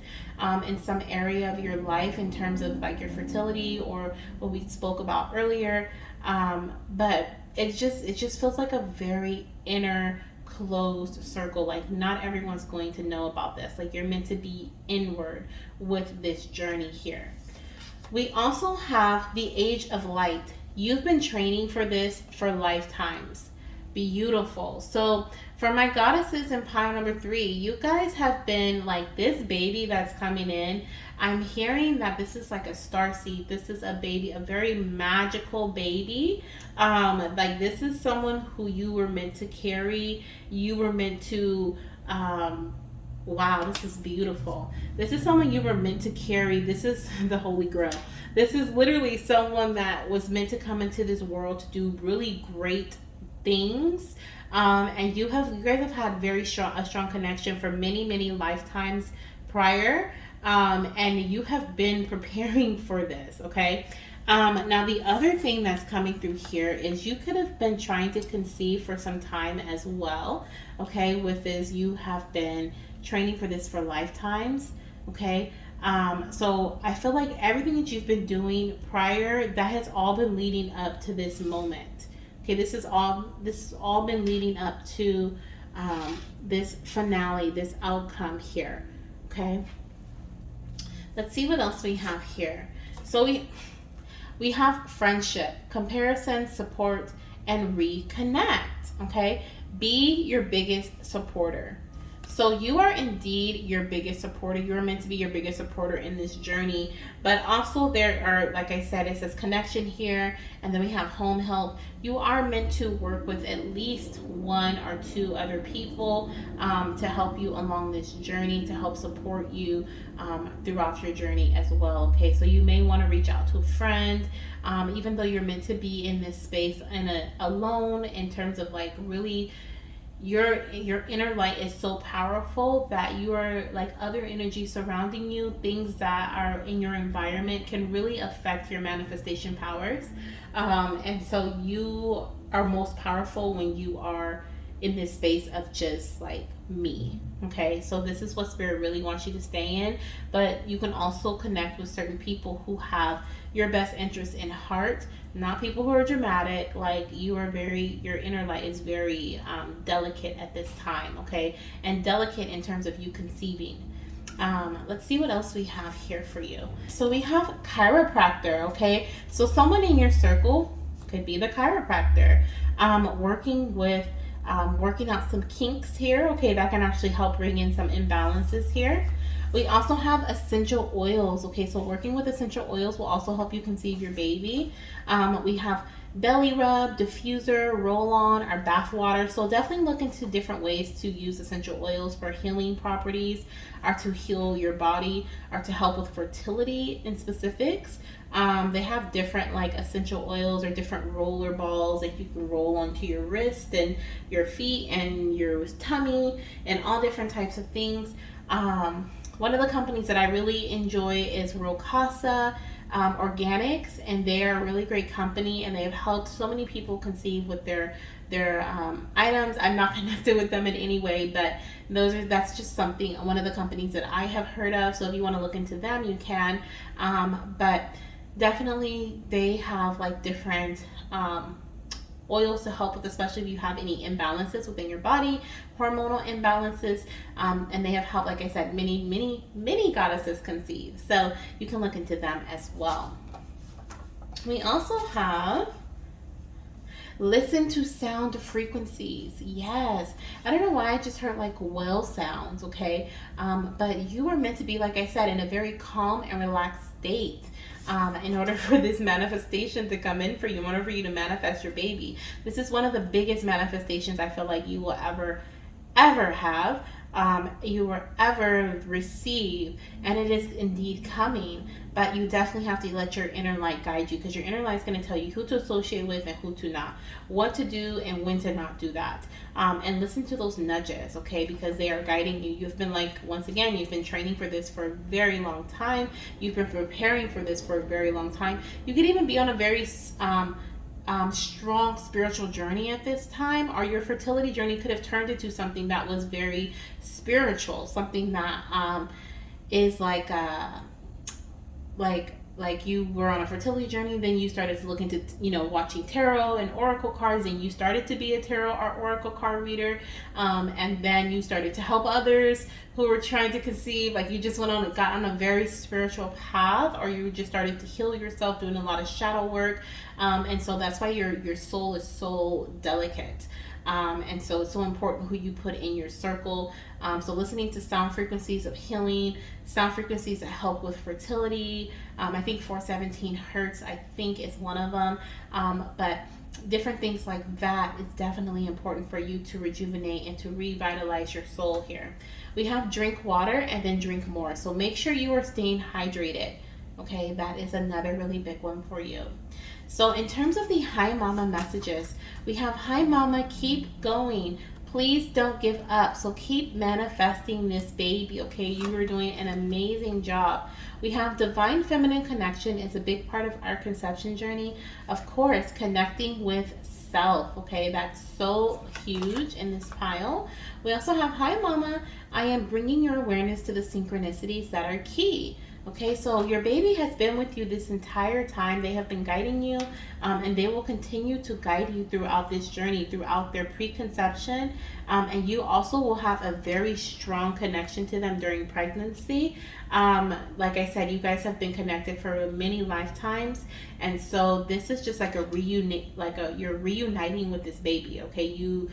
in some area of your life in terms of like your fertility or what we spoke about earlier, but it just feels like a very inner closed circle. Like not everyone's going to know about this. Like you're meant to be inward with this journey here. We also have the Age of Light. You've been training for this for lifetimes. Beautiful. So for my goddesses in pile number 3, you guys have been like this baby that's coming in. I'm hearing that this is like a starseed. This is a baby, a very magical baby. Like this is someone who you were meant to carry. You were meant to wow, this is beautiful. This is someone you were meant to carry. This is the Holy Grail. This is literally someone that was meant to come into this world to do really great things. And you guys have had a strong connection for many lifetimes prior. And you have been preparing for this, okay? Now the other thing that's coming through here is you could have been trying to conceive for some time as well, okay? With this, you have been training for this for lifetimes, okay? So I feel like everything that you've been doing prior, that has all been leading up to this moment. Okay, this is all been leading up to this finale, this outcome here. Okay. Let's see what else we have here. So we have friendship, comparison, support, and reconnect. Okay, be your biggest supporter. So you are indeed your biggest supporter. You are meant to be your biggest supporter in this journey. But also there are, like I said, it says connection here. And then we have home help. You are meant to work with at least 1 or 2 other people to help you along this journey, to help support you throughout your journey as well. Okay, so you may want to reach out to a friend, even though you're meant to be in this space and alone in terms of like really your inner light is so powerful that you are like other energy surrounding you, things that are in your environment can really affect your manifestation powers, and so you are most powerful when you are in this space of just like me. Okay, so this is what spirit really wants you to stay in, but you can also connect with certain people who have your best interest in heart, not people who are dramatic. Like your inner light is very delicate at this time, okay, and delicate in terms of you conceiving. Let's see what else we have here for you. So we have chiropractor. Okay, so someone in your circle could be the chiropractor, working out some kinks here. Okay, that can actually help bring in some imbalances here. We also have essential oils. Okay, so working with essential oils will also help you conceive your baby. We have belly rub, diffuser, roll on, or bath water. So definitely look into different ways to use essential oils for healing properties, or to heal your body, or to help with fertility in specifics. They have different like essential oils or different roller balls that you can roll onto your wrist and your feet and your tummy and all different types of things. One of the companies that I really enjoy is Rocasa Organics, and they are a really great company, and they've helped so many people conceive with their items. I'm not connected with them in any way, but that's just something, one of the companies that I have heard of. So if you want to look into them, you can. But definitely they have like different oils to help with, especially if you have any imbalances within your body, hormonal imbalances, and they have helped, like I said, many goddesses conceive. So you can look into them as well. We also have listen to sound frequencies. Yes, I don't know why I just heard like whale sounds. Okay, but you are meant to be, like I said, in a very calm and relaxed state. In order for this manifestation to come in for you, in order for you to manifest your baby. This is one of the biggest manifestations I feel like you will ever have, you will ever receive, and it is indeed coming. But you definitely have to let your inner light guide you, because your inner light is going to tell you who to associate with and who to not, what to do and when to not do that. And listen to those nudges, okay, because they are guiding you. You've been, like, once again, you've been training for this for a very long time. You've been preparing for this for a very long time. You could even be on a very strong spiritual journey at this time, or your fertility journey could have turned into something that was very spiritual, something that is like you were on a fertility journey, then you started to look into, watching tarot and oracle cards, and you started to be a tarot or oracle card reader, and then you started to help others who were trying to conceive. Like, you just got on a very spiritual path, or you just started to heal yourself, doing a lot of shadow work, and so that's why your soul is so delicate. And so it's so important who you put in your circle. So listening to sound frequencies of healing, sound frequencies that help with fertility. I think 417 hertz, I think, is one of them. But different things like that is definitely important for you to rejuvenate and to revitalize your soul here. We have drink water and then drink more. So make sure you are staying hydrated. Okay, that is another really big one for you. So in terms of the Hi Mama messages, we have, Hi Mama, keep going. Please don't give up. So keep manifesting this baby, okay? You are doing an amazing job. We have divine feminine connection is a big part of our conception journey. Of course, connecting with self, okay? That's so huge in this pile. We also have, Hi Mama, I am bringing your awareness to the synchronicities that are key. Okay, so your baby has been with you this entire time. They have been guiding you, and they will continue to guide you throughout this journey, throughout their preconception. And you also will have a very strong connection to them during pregnancy. Like I said, you guys have been connected for many lifetimes, and so this is just like you're reuniting with this baby. Okay,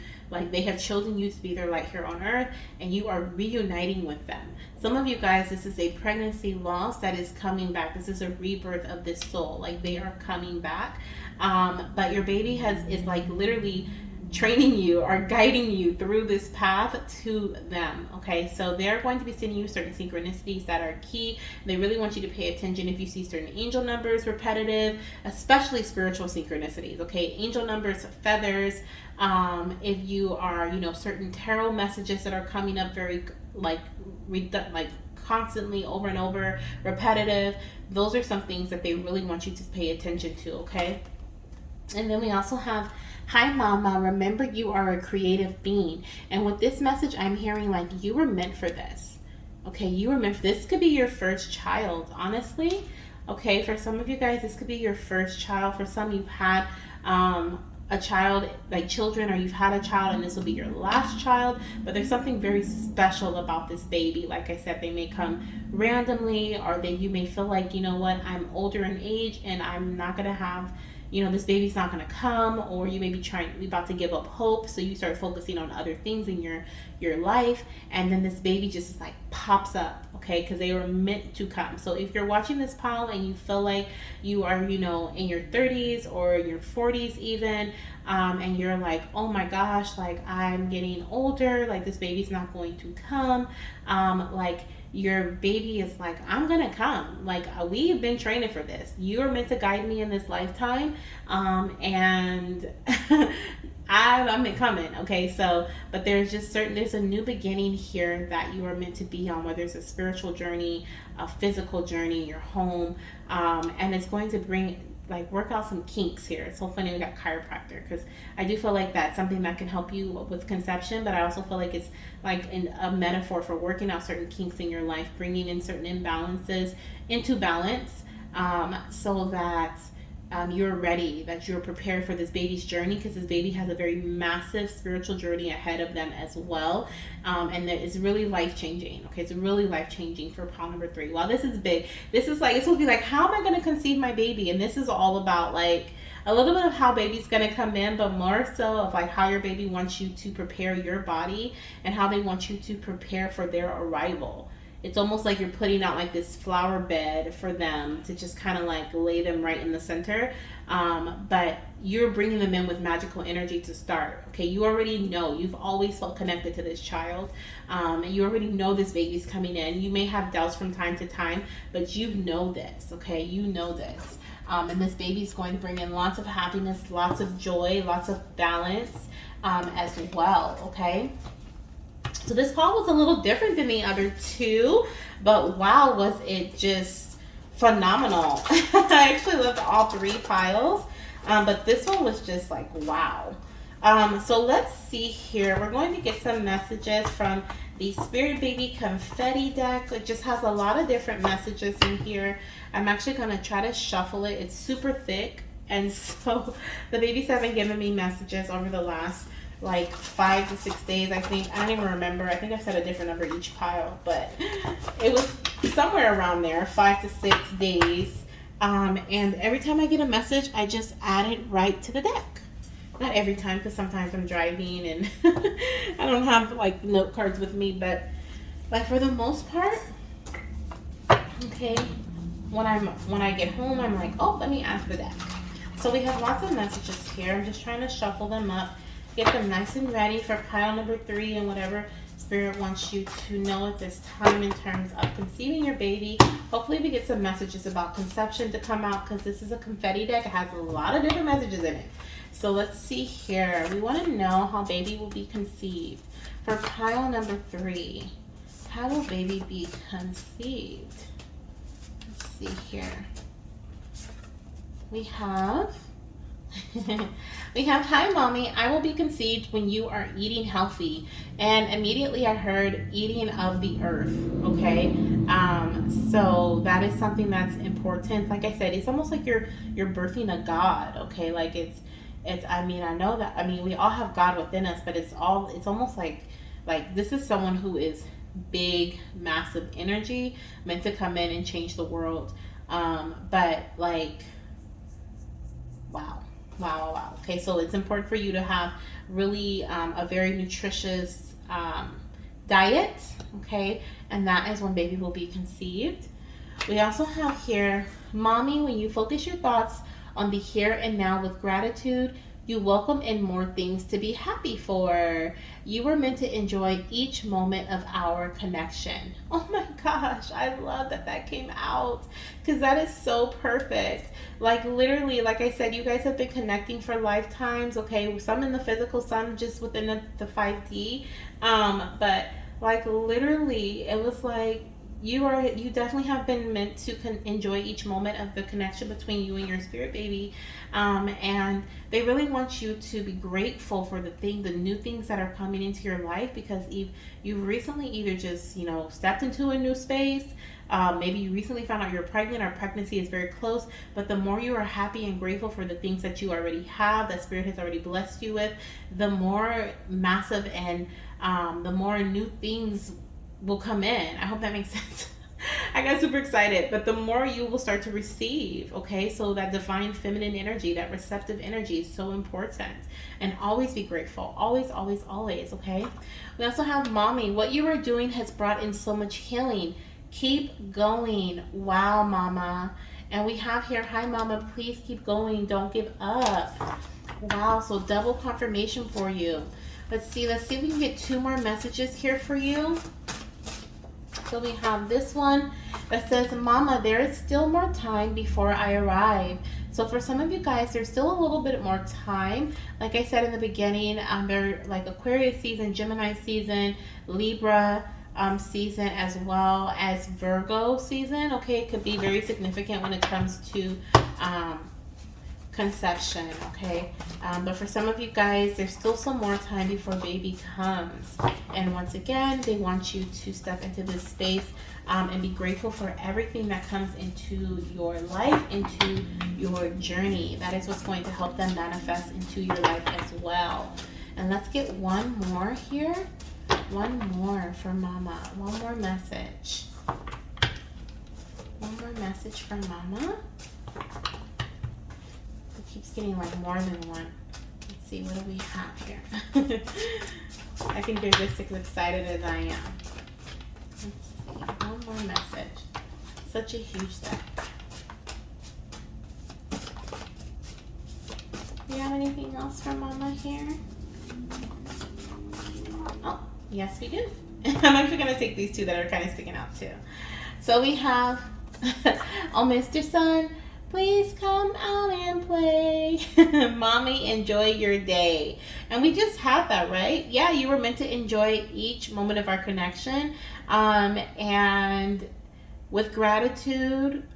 they have chosen you to be their light here on earth, and you are reuniting with them. Some of you guys, this is a pregnancy loss that is coming back. This is a rebirth of this soul. Like, they are coming back. But your baby is like literally training you or guiding you through this path to them. Okay, so they're going to be sending you certain synchronicities that are key. They really want you to pay attention if you see certain angel numbers repetitive, especially spiritual synchronicities. Okay, angel numbers, feathers. If you are, certain tarot messages that are coming up very like constantly over and over, repetitive. Those are some things that they really want you to pay attention to. Okay. And then we also have, Hi Mama, remember you are a creative being. And with this message, I'm hearing like you were meant for this. Okay, you were meant for this. This could be your first child, honestly. Okay, for some of you guys, this could be your first child. For some, you've had a child, like children, or you've had a child and this will be your last child. But there's something very special about this baby. Like I said, they may come randomly, or you may feel like, you know what, I'm older in age and I'm not going to have, this baby's not going to come, or you may be about to give up hope, so you start focusing on other things in your life, and then this baby just like pops up, okay, because they were meant to come. So if you're watching this pile and you feel like you are, in your 30s or your 40s even, and you're like, oh my gosh, like I'm getting older, like this baby's not going to come, like your baby is like, I'm gonna come. Like, we've been training for this. You are meant to guide me in this lifetime, and I'm coming. Okay, so but there's a new beginning here that you are meant to be on. Whether it's a spiritual journey, a physical journey, your home, and it's going to bring like work out some kinks here. It's so funny we got chiropractor because I do feel like that's something that can help you with conception, but I also feel like it's like a metaphor for working out certain kinks in your life, bringing in certain imbalances into balance, so that you're ready, that you're prepared for this baby's journey, because this baby has a very massive spiritual journey ahead of them as well, and that is really life changing. Okay, it's really life changing for pile number 3. Wow, this is big. This is like, it's supposed to be like, how am I going to conceive my baby? And this is all about like a little bit of how baby's going to come in, but more so of like how your baby wants you to prepare your body and how they want you to prepare for their arrival. It's almost like you're putting out like this flower bed for them to just kind of like lay them right in the center. But you're bringing them in with magical energy to start. Okay, you already know, you've always felt connected to this child. You already know this baby's coming in. You may have doubts from time to time, but you know this. Okay, you know this. And this baby's going to bring in lots of happiness, lots of joy, lots of balance, as well. Okay. So this pile was a little different than the other 2, but wow, was it just phenomenal. I actually loved all 3 piles, but this one was just like, wow. So let's see here. We're going to get some messages from the Spirit Baby Confetti deck. It just has a lot of different messages in here. I'm actually going to try to shuffle it. It's super thick, and so the babies have been giving me messages over the last like 5 to 6 days, I think. I don't even remember. I think I've said a different number each pile, but it was somewhere around there, 5 to 6 days. And every time I get a message, I just add it right to the deck. Not every time, because sometimes I'm driving and I don't have like note cards with me, but like for the most part, okay, when I get home, I'm like, oh, let me add to the deck. So we have lots of messages here. I'm just trying to shuffle them up, get them nice and ready for pile number 3 and whatever Spirit wants you to know at this time in terms of conceiving your baby. Hopefully we get some messages about conception to come out, because this is a confetti deck. It has a lot of different messages in it. So let's see here. We want to know how baby will be conceived. For pile number 3, how will baby be conceived? Let's see here. We have hi mommy, I will be conceived when you are eating healthy. And immediately I heard eating of the earth. Okay, so that is something that's important. Like I said, it's almost like you're birthing a god. Okay, like it's I mean, I know that, I mean, we all have God within us, but it's almost like this is someone who is big, massive energy, meant to come in and change the world. But like, wow. Okay, so it's important for you to have really a very nutritious diet. Okay, and that is when baby will be conceived. We also have here, mommy, when you focus your thoughts on the here and now with gratitude, you welcome in more things to be happy for. You were meant to enjoy each moment of our connection. Oh my gosh, I love that came out, because that is so perfect. Like literally, like I said, you guys have been connecting for lifetimes. Okay, some in the physical, some just within the 5D. But like literally, it was like you definitely have been meant to enjoy each moment of the connection between you and your spirit baby, and they really want you to be grateful for the new things that are coming into your life, because you've recently either just stepped into a new space, maybe you recently found out you're pregnant or pregnancy is very close. But the more you are happy and grateful for the things that you already have, that spirit has already blessed you with, the more massive and the more new things will come in. I hope that makes sense. I got super excited, but the more you will start to receive. Okay, so that divine feminine energy, that receptive energy is so important. And always be grateful. Always, always, always. Okay, we also have mommy, what you are doing has brought in so much healing. Keep going. Wow, mama. And we have here, hi mama, please keep going, don't give up. Wow, so double confirmation for you. Let's see if we can get 2 more messages here for you. So we have this one that says, Mama, there is still more time before I arrive. So for some of you guys, there's still a little bit more time. Like I said in the beginning, they're like Aquarius season, Gemini season, Libra season, as well as Virgo season. Okay, it could be very significant when it comes to conception. Okay, but for some of you guys, there's still some more time before baby comes. And once again, they want you to step into this space and be grateful for everything that comes into your life, into your journey. That is what's going to help them manifest into your life as well. And let's get one more here. One more for Mama. One more message. One more message for Mama. It keeps getting like more than one. Let's see, what do we have here? I think they're just as excited as I am. Let's see, one more message. Such a huge step. Do you have anything else for Mama here? Oh, yes we do. I'm actually going to take these two that are kind of sticking out too. So we have, oh, Mr. Sun, please come out and play. Mommy, enjoy your day. And we just had that, right? Yeah, you were meant to enjoy each moment of our connection. And with gratitude,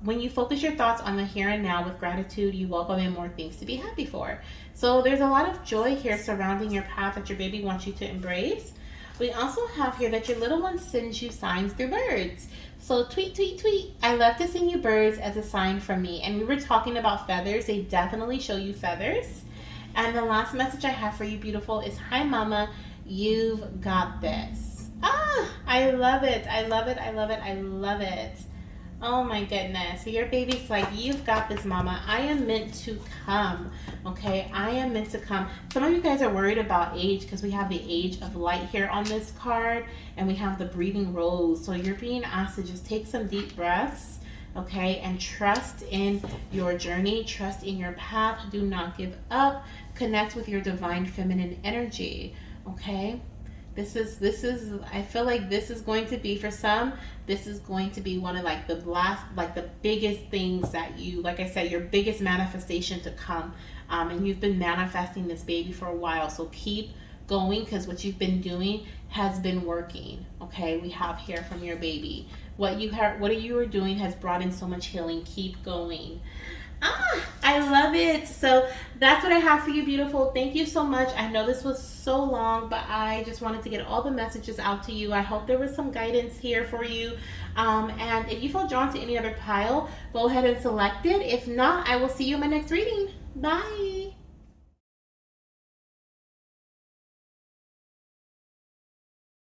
when you focus your thoughts on the here and now with gratitude, you welcome in more things to be happy for. So there's a lot of joy here surrounding your path that your baby wants you to embrace. We also have here that your little one sends you signs through birds. So tweet, tweet, tweet. I love to send you birds as a sign from me. And we were talking about feathers. They definitely show you feathers. And the last message I have for you, beautiful, is hi, Mama. You've got this. Ah, I love it. I love it. I love it. I love it. Oh my goodness. So your baby's like, you've got this, Mama. I am meant to come. Okay, I am meant to come. Some of you guys are worried about age because we have the age of light here on this card and we have the breathing rose. So you're being asked to just take some deep breaths, okay, and trust in your journey, trust in your path. Do not give up. Connect with your divine feminine energy, okay? This is I feel like this is going to be, for some, this is going to be one of like the last, like the biggest things that you, like I said, your biggest manifestation to come. And you've been manifesting this baby for a while. So keep going, because what you've been doing has been working. Okay, we have here from your baby. What you are doing has brought in so much healing. Keep going. Ah, I love it. So that's what I have for you, beautiful. Thank you so much. I know this was so long, but I just wanted to get all the messages out to you. I hope there was some guidance here for you. And if you feel drawn to any other pile, go ahead and select it. If not, I will see you in my next reading. Bye.